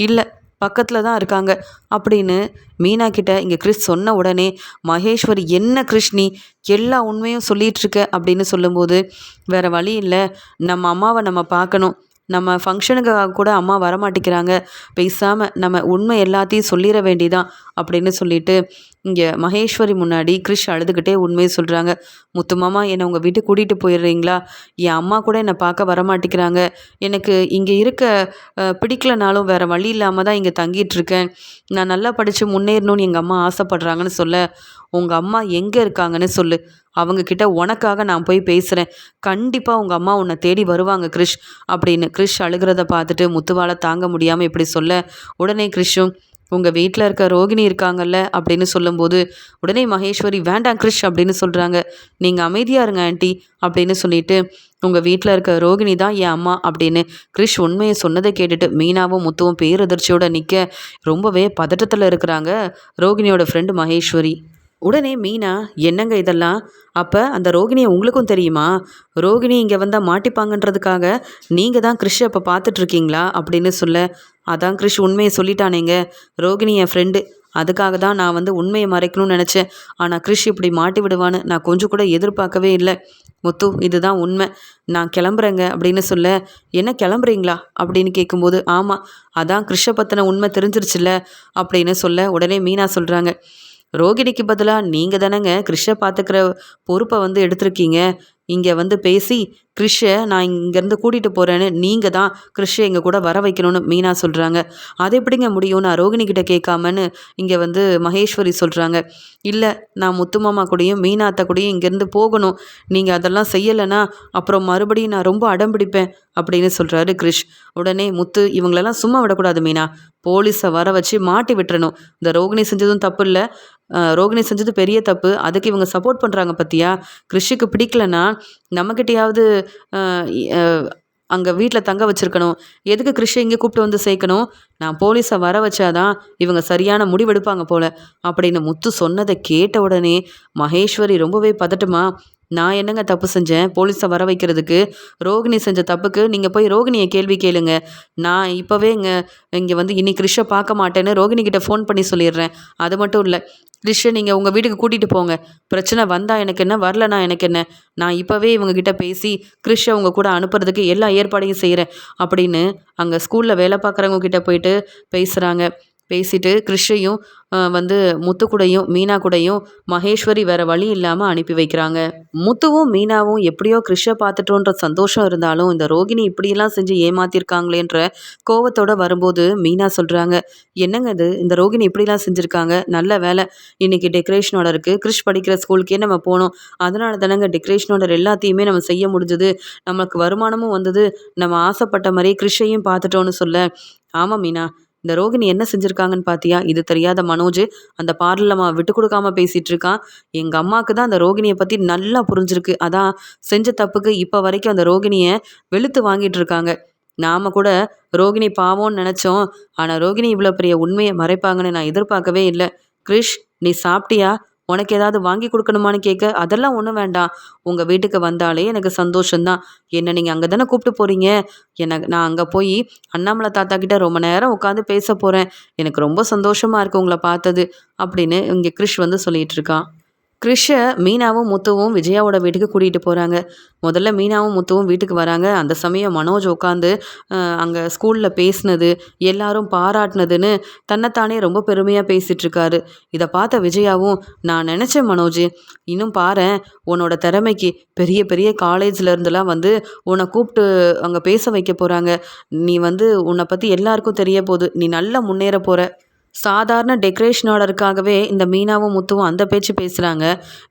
இல்லை, பக்கத்தில் தான் இருக்காங்க அப்படின்னு மீனா கிட்ட இங்கே கிறிஸ் சொன்ன உடனே மகேஸ்வரி, என்ன கிறிஷ் நீ எல்லா உண்மையும் சொல்லிகிட்ருக்க அப்படின்னு சொல்லும்போது, வேறு வழி இல்லை, நம்ம அம்மாவை நம்ம பார்க்கணும். நம்ம ஃபங்க்ஷனுக்காக கூட அம்மா வரமாட்டேங்கிறாங்க. பேசாமல் நம்ம உண்மை எல்லாத்தையும் சொல்லிட வேண்டிதான் அப்படின்னு சொல்லிட்டு இங்கே மகேஸ்வரி முன்னாடி கிறிஷ் அழுதுகிட்டே உண்மையை சொல்கிறாங்க. முத்துமாமா, என்னை உங்கள் வீட்டுக்கு கூட்டிகிட்டு போயிடுறீங்களா? என் அம்மா கூட என்னை பார்க்க வரமாட்டேங்கிறாங்க. எனக்கு இங்கே இருக்க பிடிக்கலனாலும் வேறு வழி இல்லாமல் தான் இங்கே தங்கிட்டுருக்கேன். நான் நல்லா படித்து முன்னேறணும்னு எங்கள் அம்மா ஆசைப்பட்றாங்கன்னு சொல்ல, உங்கள் அம்மா எங்கே இருக்காங்கன்னு சொல்லு. அவங்கக்கிட்ட உனக்காக நான் போய் பேசுகிறேன். கண்டிப்பாக உங்கள் அம்மா உன்னை தேடி வருவாங்க கிறிஷ் அப்படின்னு கிறிஷ் அழுகிறத பார்த்துட்டு முத்துவால் தாங்க முடியாமல் இப்படி சொல்ல, உடனே கிறிஷும், உங்கள் வீட்டில் இருக்க ரோகிணி இருக்காங்கல்ல அப்படின்னு சொல்லும்போது உடனே மகேஸ்வரி, வேண்டாம் கிறிஷ் அப்படின்னு சொல்கிறாங்க. நீங்கள் அமைதியாக இருங்க ஆண்டி அப்படின்னு சொல்லிட்டு, உங்கள் வீட்டில் இருக்க ரோகிணி தான் என் அம்மா அப்படின்னு கிறிஷ் உண்மையை சொன்னதை கேட்டுட்டு மீனாவும் முத்துவும் பேரதிர்ச்சியோடு நிற்க, ரொம்பவே பதட்டத்தில் இருக்கிறாங்க ரோகிணியோட ஃப்ரெண்டு மகேஸ்வரி. உடனே மீனா, என்னங்க இதெல்லாம்? அப்போ அந்த ரோகிணியை உங்களுக்கும் தெரியுமா? ரோகிணி இங்கே வந்தால் மாட்டிப்பாங்கன்றதுக்காக நீங்கள் தான் கிறிஷ் அப்போ பார்த்துட்ருக்கீங்களா அப்படின்னு சொல்ல, அதான் கிறிஷ் உண்மையை சொல்லிட்டானேங்க. ரோகிணி என் ஃப்ரெண்டு, அதுக்காக தான் நான் வந்து உண்மையை மறைக்கணும்னு நினச்சேன். ஆனால் கிறிஷ் இப்படி மாட்டி விடுவான்னு நான் கொஞ்சம் கூட எதிர்பார்க்கவே இல்லை. முத்து, இதுதான் உண்மை. நான் கிளம்புறேங்க அப்படின்னு சொல்ல, என்ன கிளம்புறீங்களா அப்படின்னு கேட்கும்போது, ஆமாம், அதான் கிறிஷை பற்றின உண்மை தெரிஞ்சிருச்சுல்ல அப்படின்னு சொல்ல, உடனே மீனா சொல்கிறாங்க, ரோகிணிக்கு பதிலாக நீங்கள் தானேங்க கிறிஷை பார்த்துக்கிற பொறுப்பை வந்து எடுத்திருக்கீங்க. இங்கே வந்து பேசி கிறிஷை நான் இங்கேருந்து கூட்டிகிட்டு போகிறேன்னு நீங்கள் தான் கிறிஷை எங்கள் கூட வர வைக்கணும்னு மீனா சொல்கிறாங்க. அது எப்படிங்க முடியும் நான் ரோகிணிக்கிட்ட கேட்காமன்னு இங்கே வந்து மகேஸ்வரி சொல்கிறாங்க. இல்லை, நான் முத்துமாமா கூடயும் மீனா அத்தை கூடயும் இங்கேருந்து போகணும். நீங்கள் அதெல்லாம் செய்யலைன்னா அப்புறம் மறுபடியும் நான் ரொம்ப அடம் பிடிப்பேன் அப்படின்னு சொல்கிறாரு கிறிஷ். உடனே முத்து, இவங்களெல்லாம் சும்மா விடக்கூடாது மீனா, போலீஸை வர வச்சு மாட்டி விட்டுறணும். இந்த ரோகிணி செஞ்சதும் தப்பு இல்லை, ரோகிணி செஞ்சது பெரிய தப்பு. அதுக்கு இவங்க சப்போர்ட் பண்ணுறாங்க பார்த்தியா? கிறிஷுக்கு பிடிக்கலன்னா நம்மக்கிட்டையாவது அங்கே வீட்டில் தங்க வச்சுருக்கணும். எதுக்கு கிறிஷை இங்கே கூப்பிட்டு வந்து சேர்க்கணும்? நான் போலீஸை வர வச்சாதான் இவங்க சரியான முடிவெடுப்பாங்க போல் அப்படின்னு முத்து சொன்னதை கேட்ட உடனே மகேஸ்வரி ரொம்பவே பதட்டமா, நான் என்னங்க தப்பு செஞ்சேன் போலீஸை வர வைக்கிறதுக்கு? ரோகிணி செஞ்ச தப்புக்கு நீங்கள் போய் ரோகிணியை கேள்வி கேளுங்க. நான் இப்போவே இங்கே வந்து இன்னைக்கு கிறிஷை பார்க்க மாட்டேன்னு ரோகிணிக்கிட்ட ஃபோன் பண்ணி சொல்லிடுறேன். அது மட்டும் இல்லை, கிறிஷை நீங்கள் உங்கள் வீட்டுக்கு கூட்டிகிட்டு போங்க. பிரச்சனை வந்தால் எனக்கு என்ன, வரலனா எனக்கு என்ன. நான் இப்போவே இவங்ககிட்ட பேசி கிறிஷை உங்கள் கூட அனுப்புறதுக்கு எல்லா ஏற்பாடையும் செய்கிறேன் அப்படின்னு அங்கே ஸ்கூலில் வேலை பார்க்குறவங்க கிட்ட போயிட்டு பேசுகிறாங்க. பேசிட்டு கிறிஷையும் வந்து முத்து கூடையும் மீனா கூடையும் மகேஸ்வரி வேறு வழி இல்லாமல் அனுப்பி வைக்கிறாங்க. முத்துவும் மீனாவும் எப்படியோ கிறிஷை பார்த்துட்டோன்ற சந்தோஷம் இருந்தாலும் இந்த ரோகிணி இப்படியெல்லாம் செஞ்சு ஏமாத்திருக்காங்களேன்ற கோவத்தோடு வரும்போது மீனா சொல்கிறாங்க, என்னங்க இது, இந்த ரோகிணி இப்படிலாம் செஞ்சுருக்காங்க. நல்ல வேலை இன்றைக்கி டெக்கரேஷன் ஆர்டர் இருக்குது. கிறிஷ் படிக்கிற ஸ்கூலுக்கே நம்ம போனோம். அதனால தானங்க டெக்கரேஷன் ஆர்டர் எல்லாத்தையுமே நம்ம செய்ய முடிஞ்சது. நமக்கு வருமானமும் வந்தது. நம்ம ஆசைப்பட்ட மாதிரியே கிறிஷையும் பார்த்துட்டோன்னு சொல்ல, ஆமாம் மீனா, இந்த ரோகிணி என்ன செஞ்சுருக்காங்கன்னு பார்த்தியா? இது தெரியாத மனோஜ் அந்த பார்லர்லம்மா விட்டு கொடுக்காம பேசிகிட்டு இருக்கான். எங்கள் அம்மாவுக்கு தான் அந்த ரோகிணியை பற்றி நல்லா புரிஞ்சிருக்கு. அதான் செஞ்ச தப்புக்கு இப்போ வரைக்கும் அந்த ரோகிணியை வெளுத்து வாங்கிட்டு இருக்காங்க. நாம் கூட ரோகிணி பாவம்னு நினச்சோம். ஆனால் ரோகிணி இவ்வளோ பெரிய உண்மையை மறைப்பாங்கன்னு நான் எதிர்பார்க்கவே இல்லை. கிறிஷ், நீ சாப்பிட்டியா? உனக்கு ஏதாவது வாங்கி கொடுக்கணுமான்னு கேட்க, அதெல்லாம் ஒன்றும் வேண்டாம். உங்கள் வீட்டுக்கு வந்தாலே எனக்கு சந்தோஷந்தான். என்னை நீங்கள் அங்கே தானே கூப்பிட்டு போகிறீங்க. நான் அங்கே போய் அண்ணாமலை தாத்தா கிட்ட ரொம்ப நேரம் உட்காந்து பேச போகிறேன். எனக்கு ரொம்ப சந்தோஷமாக இருக்குது உங்களை பார்த்தது அப்படின்னு இங்கே கிறிஷ் வந்து சொல்லிகிட்டு இருக்கான். கிறிஷை மீனாவும் முத்துவும் விஜயாவோட வீட்டுக்கு கூட்டிகிட்டு போகிறாங்க. முதல்ல மீனாவும் முத்துவும் வீட்டுக்கு வராங்க. அந்த சமயம் மனோஜ் உட்காந்து அங்கே ஸ்கூலில் பேசினது எல்லாரும் பாராட்டினதுன்னு தன்னைத்தானே ரொம்ப பெருமையாக பேசிகிட்டு இருக்காரு. இதை பார்த்த விஜயாவும், நான் நினச்சேன் மனோஜ், இன்னும் பாரேன் உன்னோட திறமைக்கு பெரிய பெரிய காலேஜில் இருந்துலாம் வந்து உன்னை கூப்பிட்டு அங்கே பேச வைக்க போகிறாங்க. நீ வந்து உன்னை பற்றி எல்லாருக்கும் தெரிய போகுது, நீ நல்லா முன்னேற போகிற. சாதாரண டெக்கரேஷன் ஆர்டருக்காகவே இந்த மீனாவும் முத்துவும் அந்த பேச்சு பேசுகிறாங்க.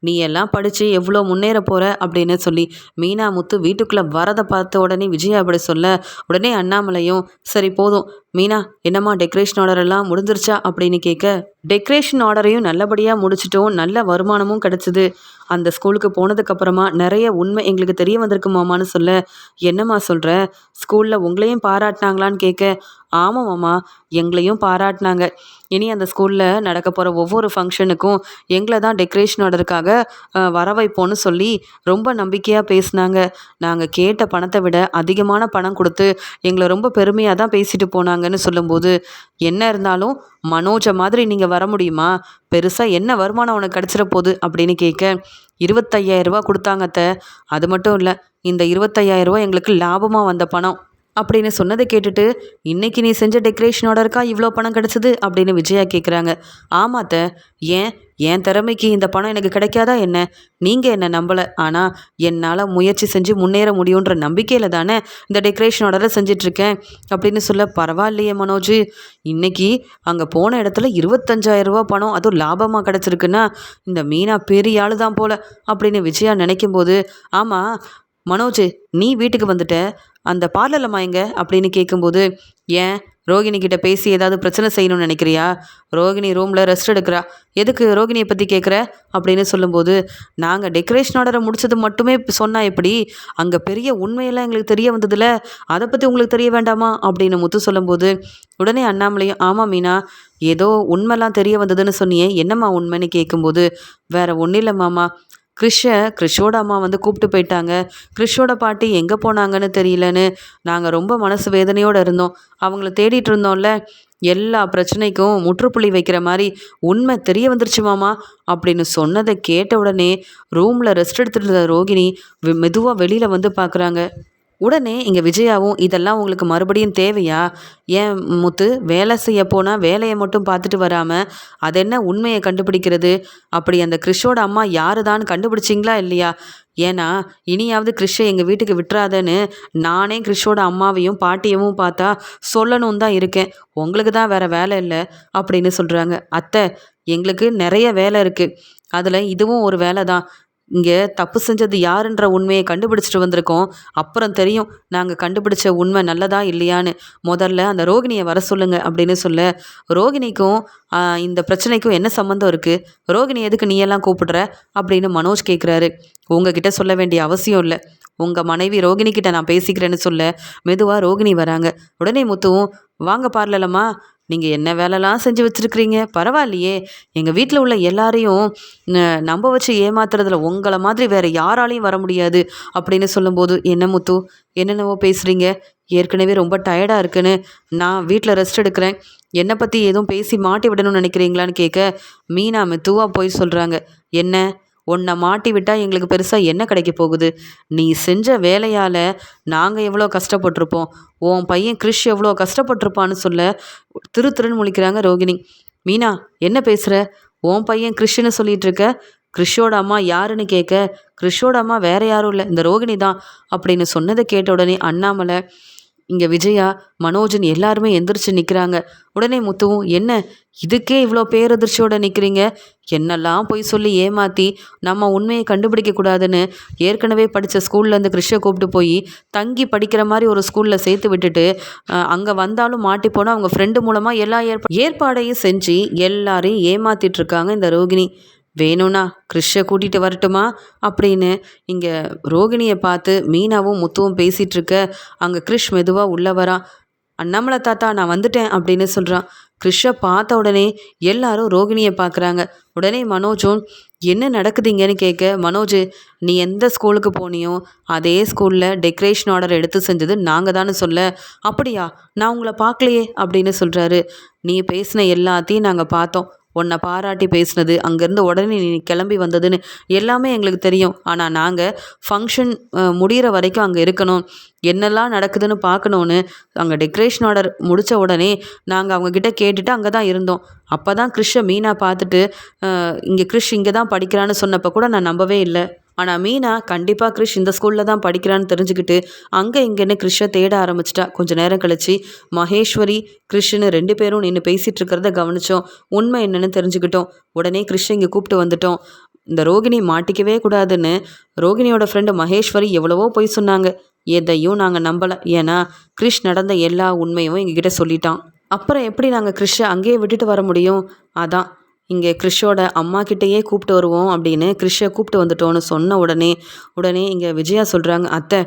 நீ எல்லாம் படித்து எவ்வளோ முன்னேற போகிற அப்படின்னு சொல்லி மீனா முத்து வீட்டுக்குள்ளே வரதை பார்த்த உடனே விஜயா அப்படி சொல்ல, உடனே அண்ணாமலையும், சரி போதும் மீனா, என்னம்மா டெக்கரேஷன் ஆர்டர் எல்லாம் முடிஞ்சிருச்சா அப்படின்னு கேட்க, டெக்கரேஷன் ஆர்டரையும் நல்லபடியாக முடிச்சிட்டோம், நல்ல வருமானமும் கிடச்சிது. அந்த ஸ்கூலுக்கு போனதுக்கப்புறமா நிறைய உண்மை எங்களுக்கு தெரிய வந்திருக்குமாமான்னு சொல்ல, என்னம்மா சொல்கிற, ஸ்கூலில் உங்களையும் பாராட்டினாங்களான்னு கேட்க, ஆமாம் மாமா, எங்களையும் பாராட்டினாங்க. இனி அந்த ஸ்கூலில் நடக்க போகிற ஒவ்வொரு ஃபங்க்ஷனுக்கும் எங்களை தான் டெக்கரேஷன் ஆர்டருக்காக வர வைப்போன்னு சொல்லி ரொம்ப நம்பிக்கையாக பேசினாங்க. நாங்கள் கேட்ட பணத்தை விட அதிகமான பணம் கொடுத்து எங்களை ரொம்ப பெருமையாக தான் பேசிட்டு போனாங்கன்னு சொல்லும்போது, என்ன இருந்தாலும் மனோஜை மாதிரி நீங்கள் வர முடியுமா, பெருசாக என்ன வருமானம் உனக்கு கிடச்சிட போகுது அப்படின்னு கேட்க, 25,000 ரூபா கொடுத்தாங்க அத்தை. அது மட்டும் இல்லை, இந்த 25,000 ரூபா எங்களுக்கு லாபமாக வந்த பணம் அப்படின்னு சொன்னதை கேட்டுட்டு, இன்னைக்கு நீ செஞ்ச டெக்கரேஷன் ஆர்டருக்கா இவ்வளோ பணம் கிடச்சிது அப்படின்னு விஜயா கேட்குறாங்க. ஆமாத்த, ஏன் என் திறமைக்கு இந்த பணம் எனக்கு கிடைக்காதா என்ன? நீங்கள் என்ன நம்பலை, ஆனால் என்னால் முயற்சி செஞ்சு முன்னேற முடியுன்ற நம்பிக்கையில் தானே இந்த டெக்கரேஷன் ஆர்டரை செஞ்சிட்ருக்கேன் அப்படின்னு சொல்ல, பரவாயில்லையே மனோஜ், இன்னைக்கு அங்கே போன இடத்துல 25,000 ரூபா பணம் அதுவும் லாபமாக கிடச்சிருக்குன்னா இந்த மீனா பெரிய ஆளு தான் போல அப்படின்னு விஜயா நினைக்கும்போது, ஆமாம் மனோஜ், நீ வீட்டுக்கு வந்துட்ட, அந்த பார்லர்லம்மா எங்க அப்படின்னு கேட்கும்போது, ஏன் ரோகிணி கிட்ட பேசி ஏதாவது பிரச்சனை செய்யணும்னு நினைக்கிறியா? ரோகிணி ரூமில் ரெஸ்ட் எடுக்கிறா, எதுக்கு ரோகிணியை பற்றி கேட்குற அப்படின்னு சொல்லும்போது, நாங்கள் டெக்கரேஷன் ஆர்டரை முடிச்சது மட்டுமே சொன்னால் எப்படி, அங்கே பெரிய உண்மையெல்லாம் எங்களுக்கு தெரிய வந்ததில்ல, அதை பற்றி உங்களுக்கு தெரிய வேண்டாமா அப்படின்னு முத்து சொல்லும்போது, உடனே அண்ணாமலையும், ஆமாம் மீனா, ஏதோ உண்மைலாம் தெரிய வந்ததுன்னு சொன்னியே, என்னம்மா உண்மைன்னு கேட்கும்போது, வேற ஒன்றும் இல்லை மாமா, கிறிஷோட அம்மா வந்து கூப்பிட்டு போயிட்டாங்க. கிறிஷோட பாட்டி எங்கே போனாங்கன்னு தெரியலன்னு நாங்கள் ரொம்ப மனசு வேதனையோடு இருந்தோம். அவங்கள தேடிட்டு இருந்தோம்ல, எல்லா பிரச்சனைக்கும் முற்றுப்புள்ளி வைக்கிற மாதிரி உண்மை தெரிய வந்துருச்சு மாமா அப்படின்னு சொன்னதை கேட்ட உடனே ரூமில் ரெஸ்ட் எடுத்துகிட்டு இருந்த ரோகிணி மெதுவாக வெளியில் வந்து பார்க்குறாங்க. உடனே இங்கே விஜயாவும், இதெல்லாம் உங்களுக்கு மறுபடியும் தேவையா? ஏன் முத்து, வேலை செய்ய போனால் வேலையை மட்டும் பார்த்துட்டு வராமல் அது என்ன உண்மையை கண்டுபிடிக்கிறது? அப்படி அந்த கிறிஷோட அம்மா யாரு தான் கண்டுபிடிச்சிங்களா இல்லையா? ஏன்னா இனியாவது கிறிஷை எங்கள் வீட்டுக்கு விட்டுறாதன்னு நானே கிறிஷோட அம்மாவையும் பாட்டியவும் பார்த்தா சொல்லணும் தான் இருக்கேன். உங்களுக்கு தான் வேறு வேலை இல்லை அப்படின்னு சொல்கிறாங்க. அத்தை, எங்களுக்கு நிறைய வேலை இருக்குது, அதில் இதுவும் ஒரு வேலை தான். இங்கே தப்பு செஞ்சது யாருன்ற உண்மையை கண்டுபிடிச்சிட்டு வந்திருக்கோம், அப்புறம் தெரியும் நாங்கள் கண்டுபிடிச்ச உண்மை நல்லதா இல்லையான்னு. முதல்ல அந்த ரோகிணியை வர சொல்லுங்க அப்படின்னு சொல்ல, ரோகிணிக்கும் இந்த பிரச்சனைக்கும் என்ன சம்மந்தம் இருக்குது, ரோகிணி எதுக்கு நீ எல்லாம் கூப்பிடுற அப்படின்னு மனோஜ் கேட்குறாரு. உங்ககிட்ட சொல்ல வேண்டிய அவசியம் இல்லை, உங்கள் மனைவி ரோகிணி கிட்ட நான் பேசிக்கிறேன்னு சொல்ல மெதுவாக ரோகிணி வராங்க. உடனே முத்துவும், வாங்க பார்லலம்மா, நீங்கள் என்ன வேலைலாம் செஞ்சு வச்சுருக்கிறீங்க, பரவாயில்லையே, எங்கள் வீட்டில் உள்ள எல்லாரையும் நம்ப வச்சு ஏமாத்துறதுல உங்களை மாதிரி வேறு யாராலையும் வர முடியாது அப்படின்னு சொல்லும்போது, என்ன முத்து என்னென்னவோ பேசுகிறீங்க, ஏற்கனவே ரொம்ப டயர்டாக இருக்குன்னு நான் வீட்டில் ரெஸ்ட் எடுக்கிறேன், என்னை பற்றி எதுவும் பேசி மாட்டி விடணும்னு நினைக்கிறீங்களான்னு கேட்க, மீனா மெதுவாக போய் சொல்கிறாங்க. என்ன, உன்னை மாட்டி விட்டால் எங்களுக்கு பெருசாக என்ன கிடைக்க போகுது? நீ செஞ்ச வேலையால் நாங்கள் எவ்வளோ கஷ்டப்பட்டிருப்போம், உன் பையன் கிறிஷ் எவ்வளோ கஷ்டப்பட்டிருப்பான்னு சொல்ல திருன்னு முழிக்கிறாங்க ரோகிணி. மீனா, என்ன பேசுகிற, உன் பையன் கிறிஷ்ன்னு சொல்லிட்டு இருக்க, கிறிஷோட அம்மா யாருன்னு கேட்க, கிறிஷோட அம்மா வேற யாரும் இல்லை, இந்த ரோகிணி தான் அப்படின்னு சொன்னதை கேட்ட உடனே அண்ணாமலை, இங்கே விஜயா, மனோஜன் எல்லாருமே எந்திரிச்சு நிற்கிறாங்க. உடனே முத்துவும், என்ன இதுக்கே இவ்வளோ பேரதிர்ச்சியோடு நிற்கிறீங்க, என்னெல்லாம் போய் சொல்லி ஏமாற்றி நம்ம உண்மையை கண்டுபிடிக்கக்கூடாதுன்னு ஏற்கனவே படித்த ஸ்கூல்லேருந்து கிறிஷை கூப்பிட்டு போய் தங்கி படிக்கிற மாதிரி ஒரு ஸ்கூலில் சேர்த்து விட்டுட்டு அங்கே வந்தாலும் மாட்டி போனால் அவங்க ஃப்ரெண்டு மூலமாக எல்லா ஏற்பாடையும் செஞ்சு எல்லாரையும் ஏமாற்றிட்டுருக்காங்க இந்த ரோகிணி. வேணும்னா கிறிஷை கூட்டிகிட்டு வரட்டுமா அப்படின்னு இங்கே ரோகிணியை பார்த்து மீனாவும் முத்துவும் பேசிகிட்ருக்க, அங்கே கிறிஷ் மெதுவாக உள்ளே வரான். அண்ணாமலை தாத்தா, நான் வந்துட்டேன் அப்படின்னு சொல்கிறான். கிறிஷை பார்த்த உடனே எல்லாரும் ரோகிணியை பார்க்குறாங்க. உடனே மனோஜும், என்ன நடக்குதுங்கன்னு கேட்க, மனோஜ், நீ எந்த ஸ்கூலுக்கு போனியோ அதே ஸ்கூலில் டெக்கரேஷன் ஆர்டர் எடுத்து செஞ்சது நாங்கள் தானே சொல்ல, அப்படியா, நான் உங்களை பார்க்கலையே அப்படின்னு சொல்கிறாரு. நீ பேசின எல்லாத்தையும் நாங்கள் பார்த்தோம், உன்னை பாராட்டி பேசினது, அங்கேருந்து உடனே நீ கிளம்பி வந்ததுன்னு எல்லாமே எங்களுக்கு தெரியும். ஆனால் நாங்கள் ஃபங்க்ஷன் முடிகிற வரைக்கும் அங்கே இருக்கணும், என்னெல்லாம் நடக்குதுன்னு பார்க்கணுன்னு அங்கே டெக்கரேஷன் ஆர்டர் முடித்த உடனே நாங்கள் அவங்கக்கிட்ட கேட்டுட்டு அங்கே தான் இருந்தோம். அப்போ தான் கிறிஷை மீனா பார்த்துட்டு இங்கே கிறிஷ் இங்கே தான் படிக்கிறான்னு சொன்னப்போ கூட நான் நம்பவே இல்லை. ஆனால் மீனா கண்டிப்பாக கிறிஷ் இந்த ஸ்கூலில் தான் படிக்கிறான்னு தெரிஞ்சுக்கிட்டு அங்கே இங்கேன்னு கிறிஷை தேட ஆரம்பிச்சிட்டா. கொஞ்சம் நேரம் கழிச்சு மகேஸ்வரி கிறிஷ்னு 2 பேரும் நின்று பேசிகிட்டு இருக்கிறத கவனித்தோம். உண்மை என்னன்னு தெரிஞ்சுக்கிட்டோம். உடனே கிறிஷை இங்கே கூப்பிட்டு வந்துட்டோம். இந்த ரோகிணி மாட்டிக்கவே கூடாதுன்னு ரோகிணியோட ஃப்ரெண்டு மகேஸ்வரி எவ்வளவோ பொய் சொன்னாங்க. எதையும் நாங்கள் நம்பலை. ஏன்னா கிறிஷ் நடந்த எல்லா உண்மையும் எங்ககிட்ட சொல்லிட்டான். அப்புறம் எப்படி நாங்கள் கிறிஷை அங்கேயே விட்டுட்டு வர முடியும்? அதான் இங்கே கிறிஷோட அம்மா கிட்டேயே கூப்பிட்டு வருவோம் அப்படின்னு கிறிஷை கூப்பிட்டு வந்துட்டோன்னு சொன்ன உடனே இங்கே விஜயா சொல்கிறாங்க, அத்தை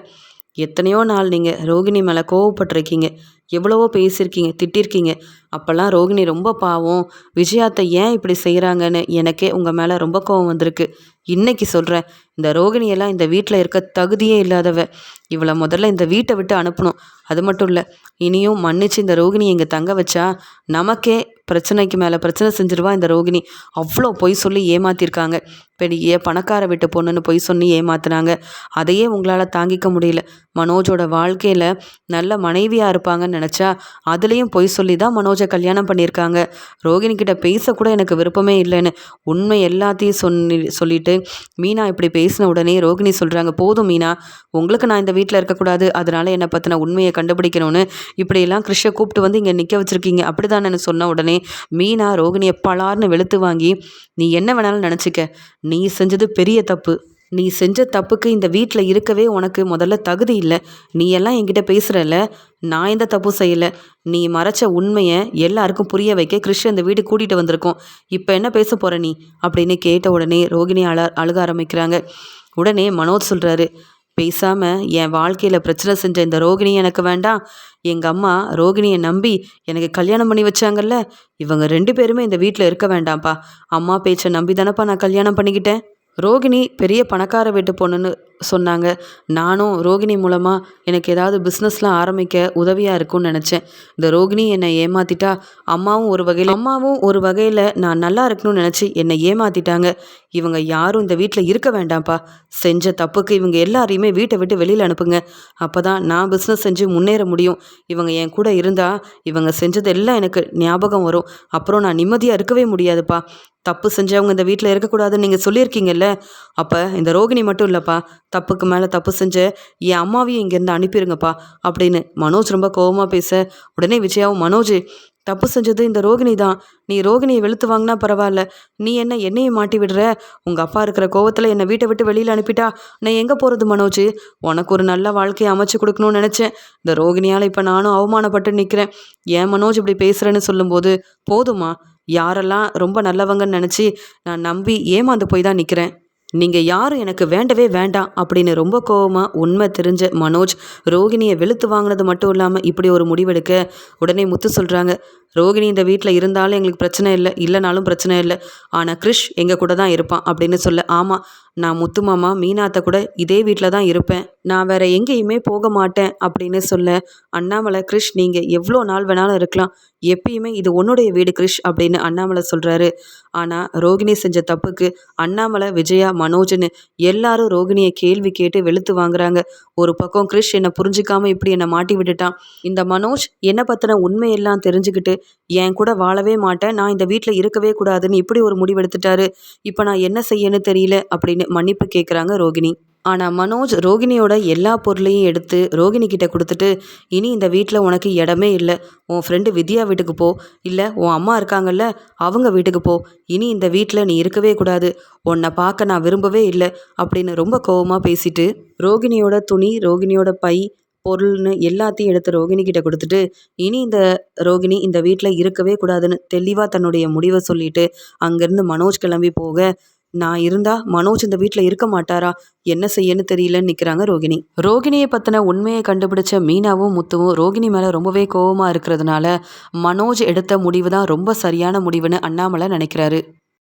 எத்தனையோ நாள் நீங்கள் ரோகிணி மேலே கோவப்பட்டிருக்கீங்க, எவ்வளவோ பேசியிருக்கீங்க, திட்டிருக்கீங்க. அப்போல்லாம் ரோகிணி ரொம்ப பாவம், விஜயாத்தை ஏன் இப்படி செய்கிறாங்கன்னு எனக்கே உங்கள் மேலே ரொம்ப கோவம் வந்திருக்கு. இன்னைக்கு சொல்கிறேன், இந்த ரோகிணியெல்லாம் இந்த வீட்டில் இருக்க தகுதியே இல்லாதவ. இவளை முதல்ல இந்த வீட்டை விட்டு அனுப்பணும். அது மட்டும் இல்லை, இனியும் மன்னிச்சு இந்த ரோகிணி இங்கே தங்க வச்சா நமக்கே பிரச்சனைக்கு மேலே பிரச்சனை செஞ்சிருவா இந்த ரோகிணி. அவ்வளோ பொய் சொல்லி ஏமாத்திருக்காங்க. பெரிய பணக்கார வீட்டு பொண்ணுன்னு பொய் சொல்லி ஏமாத்துனாங்க. அதையே உங்களால் தாங்கிக்க முடியல. மனோஜோட வாழ்க்கையில் நல்ல மனைவியாக இருப்பாங்கன்னு நினச்சா அதுலேயும் பொய் சொல்லி தான் மனோஜை கல்யாணம் பண்ணியிருக்காங்க. ரோகிணிக்கிட்ட பேசக்கூட எனக்கு விருப்பமே இல்லைன்னு உண்மை எல்லாத்தையும் சொல்லிட்டு மீனா இப்படி பேசின உடனே ரோகிணி சொல்கிறாங்க, போதும் மீனா, உங்களுக்கு நான் இந்த வீட்டில் இருக்கக்கூடாது, அதனால் என்னை பற்றின உண்மையை கண்டுபிடிக்கணும்னு இப்படியெல்லாம் கிறிஷை கூப்பிட்டு வந்து இங்கே நிற்க வச்சுருக்கீங்க, அப்படி தானேன்னு சொன்ன உடனே மீனா ரோகிணியை பலார்னு வெளுத்து வாங்கி, நீ என்ன வேணாலும் நினச்சிக்க, நீ செஞ்சது பெரிய தப்பு. நீ செஞ்ச தப்புக்கு இந்த வீட்டில் இருக்கவே உனக்கு முதல்ல தகுதி இல்லை. நீ எல்லாம் என்கிட்ட பேசுகிறல்ல, நான் எந்த தப்பும் செய்யலை. நீ மறைச்ச உண்மையை எல்லாருக்கும் புரிய வைக்க கிறிஷ் இந்த வீடு கூட்டிகிட்டு வந்திருக்கோம். இப்போ என்ன பேச போகிற நீ அப்படின்னு கேட்ட உடனே ரோகிணி அழுக ஆரம்பிக்கிறாங்க. உடனே மனோஜ் சொல்கிறாரு, பேசாமல் என் வாழ்க்கையில் பிரச்சனை செஞ்ச இந்த ரோகிணி எனக்கு வேண்டாம். எங்கள் அம்மா ரோகிணியை நம்பி எனக்கு கல்யாணம் பண்ணி வச்சாங்கல்ல, இவங்க 2 பேருமே இந்த வீட்டில் இருக்க வேண்டாம்ப்பா. அம்மா பேச்சை நம்பி தானப்பா நான் கல்யாணம் பண்ணிக்கிட்டேன். ரோகிணி பெரிய பணக்கார வீட்டு பொண்ணுன்னு சொன்னாங்க. நானும் ரோகிணி மூலமாக எனக்கு ஏதாவது பிஸ்னஸ்லாம் ஆரம்பிக்க உதவியாக இருக்கும்னு நினச்சேன். இந்த ரோகிணி என்னை ஏமாற்றிட்டா. அம்மாவும் ஒரு வகையில் நான் நல்லா இருக்கணும்னு நினச்சி என்னை ஏமாற்றிட்டாங்க. இவங்க யாரும் இந்த வீட்டில் இருக்க வேண்டாம்ப்பா. செஞ்ச தப்புக்கு இவங்க எல்லாரையுமே வீட்டை விட்டு வெளியில் அனுப்புங்க. அப்போ தான் நான் பிஸ்னஸ் செஞ்சு முன்னேற முடியும். இவங்க என் கூட இருந்தால் இவங்க செஞ்சதெல்லாம் எனக்கு ஞாபகம் வரும். அப்புறம் நான் நிம்மதியாக இருக்கவே முடியாதுப்பா. தப்பு செஞ்சவங்க இந்த வீட்டில் இருக்கக்கூடாதுன்னு நீங்கள் சொல்லியிருக்கீங்கல்ல, அப்போ இந்த ரோகிணி மட்டும் இல்லைப்பா, தப்புக்கு மேலே தப்பு செஞ்ச என் அம்மாவையும் இங்கேருந்து அனுப்பிடுங்கப்பா அப்படின்னு மனோஜ் ரொம்ப கோபமாக பேச, உடனே விஜயாவும், மனோஜ் தப்பு செஞ்சது இந்த ரோகிணி தான். நீ ரோகிணியை வெளுத்து வாங்கினா பரவாயில்ல, நீ என்னையும் மாட்டி விடுற. உங்கள் அப்பா இருக்கிற கோவத்தில் என்னை வீட்டை விட்டு வெளியில் அனுப்பிட்டா நான் எங்கே போகிறது மனோஜ்? உனக்கு ஒரு நல்ல வாழ்க்கையை அமைச்சு கொடுக்கணும்னு நினச்சேன். இந்த ரோகிணியால் இப்போ நானும் அவமானப்பட்டு நிற்கிறேன். ஏன் மனோஜ் இப்படி பேசுகிறேன்னு சொல்லும்போது, போதுமா, யாரெல்லாம் ரொம்ப நல்லவங்கன்னு நினச்சி நான் நம்பி ஏமாந்து போய் தான் நிற்கிறேன். நீங்கள் யாரும் எனக்கு வேண்டவே வேண்டாம் அப்படின்னு ரொம்ப கோவமாக உண்மை தெரிஞ்ச மனோஜ் ரோகிணியை வெளுத்து வாங்கினது மட்டும் இல்லாமல் இப்படி ஒரு முடிவெடுக்க உடனே முத்து சொல்கிறாங்க, ரோகிணி இந்த வீட்டில் இருந்தாலும் எங்களுக்கு பிரச்சனை இல்லை, இல்லைனாலும் பிரச்சனை இல்லை. ஆனால் கிறிஷ் எங்கள் கூட தான் இருப்பான் அப்படின்னு சொல்ல, ஆமாம், நான் முத்து மாமா மீனாத்தை கூட இதே வீட்டில் தான் இருப்பேன், நான் வேறு எங்கேயுமே போக மாட்டேன் அப்படின்னு சொல்ல, அண்ணாமலை, கிறிஷ் நீங்கள் எவ்வளோ நாள் வேணாலும் இருக்கலாம், எப்பயுமே இது உன்னுடைய வீடு கிறிஷ் அப்படின்னு அண்ணாமலை சொல்கிறாரு. ஆனால் ரோகிணி செஞ்ச தப்புக்கு அண்ணாமலை, விஜயா, மனோஜ்னு எல்லாரும் ரோகிணியை கேள்வி கேட்டு வெளுத்து வாங்குறாங்க. ஒரு பக்கம் கிறிஷ் என்னை புரிஞ்சிக்காமல் இப்படி என்னை மாட்டி விட்டுட்டான். இந்த மனோஜ் என்னை பற்றின உண்மையெல்லாம் தெரிஞ்சுக்கிட்டு என் கூட வாழவே மாட்டேன், நான் இந்த வீட்டில் இருக்கவே கூடாதுன்னு இப்படி ஒரு முடிவெடுத்துட்டாரு. இப்போ நான் என்ன செய்யன்னு தெரியல அப்படின்னு மன்னிப்பு கேட்குறாங்க ரோகிணி. ஆனால் மனோஜ் ரோகிணியோட எல்லா பொருளையும் எடுத்து ரோகிணி கிட்ட கொடுத்துட்டு, இனி இந்த வீட்டில் உனக்கு இடமே இல்லை, உன் ஃப்ரெண்டு வித்யா வீட்டுக்கு போ, இல்லை உன் அம்மா இருக்காங்கல்ல அவங்க வீட்டுக்கு போ, இனி இந்த வீட்டில் நீ இருக்கவே கூடாது, உன்னை பார்க்க நான் விரும்பவே இல்லை அப்படின்னு ரொம்ப கோவமாக பேசிட்டு ரோகிணியோட துணி, ரோகிணியோட பை, பொருள்னு எல்லாத்தையும் எடுத்து ரோகிணி கிட்ட கொடுத்துட்டு, இனி இந்த ரோகிணி இந்த வீட்டில் இருக்கவே கூடாதுன்னு தெளிவாக தன்னுடைய முடிவை சொல்லிட்டு அங்கேருந்து மனோஜ் கிளம்பி போக, நான் இருந்தா மனோஜ் இந்த வீட்டில் இருக்க மாட்டாரா, என்ன செய்யன்னு தெரியலன்னு நிற்கிறாங்க ரோகிணி. ரோகிணியை பற்றின உண்மையை கண்டுபிடிச்ச மீனாவும் முத்துவும் ரோகிணி மேலே ரொம்பவே கோவமாக இருக்கிறதுனால மனோஜ் எடுத்த முடிவு தான் ரொம்ப சரியான முடிவுன்னு அண்ணாமலை நினைக்கிறாரு.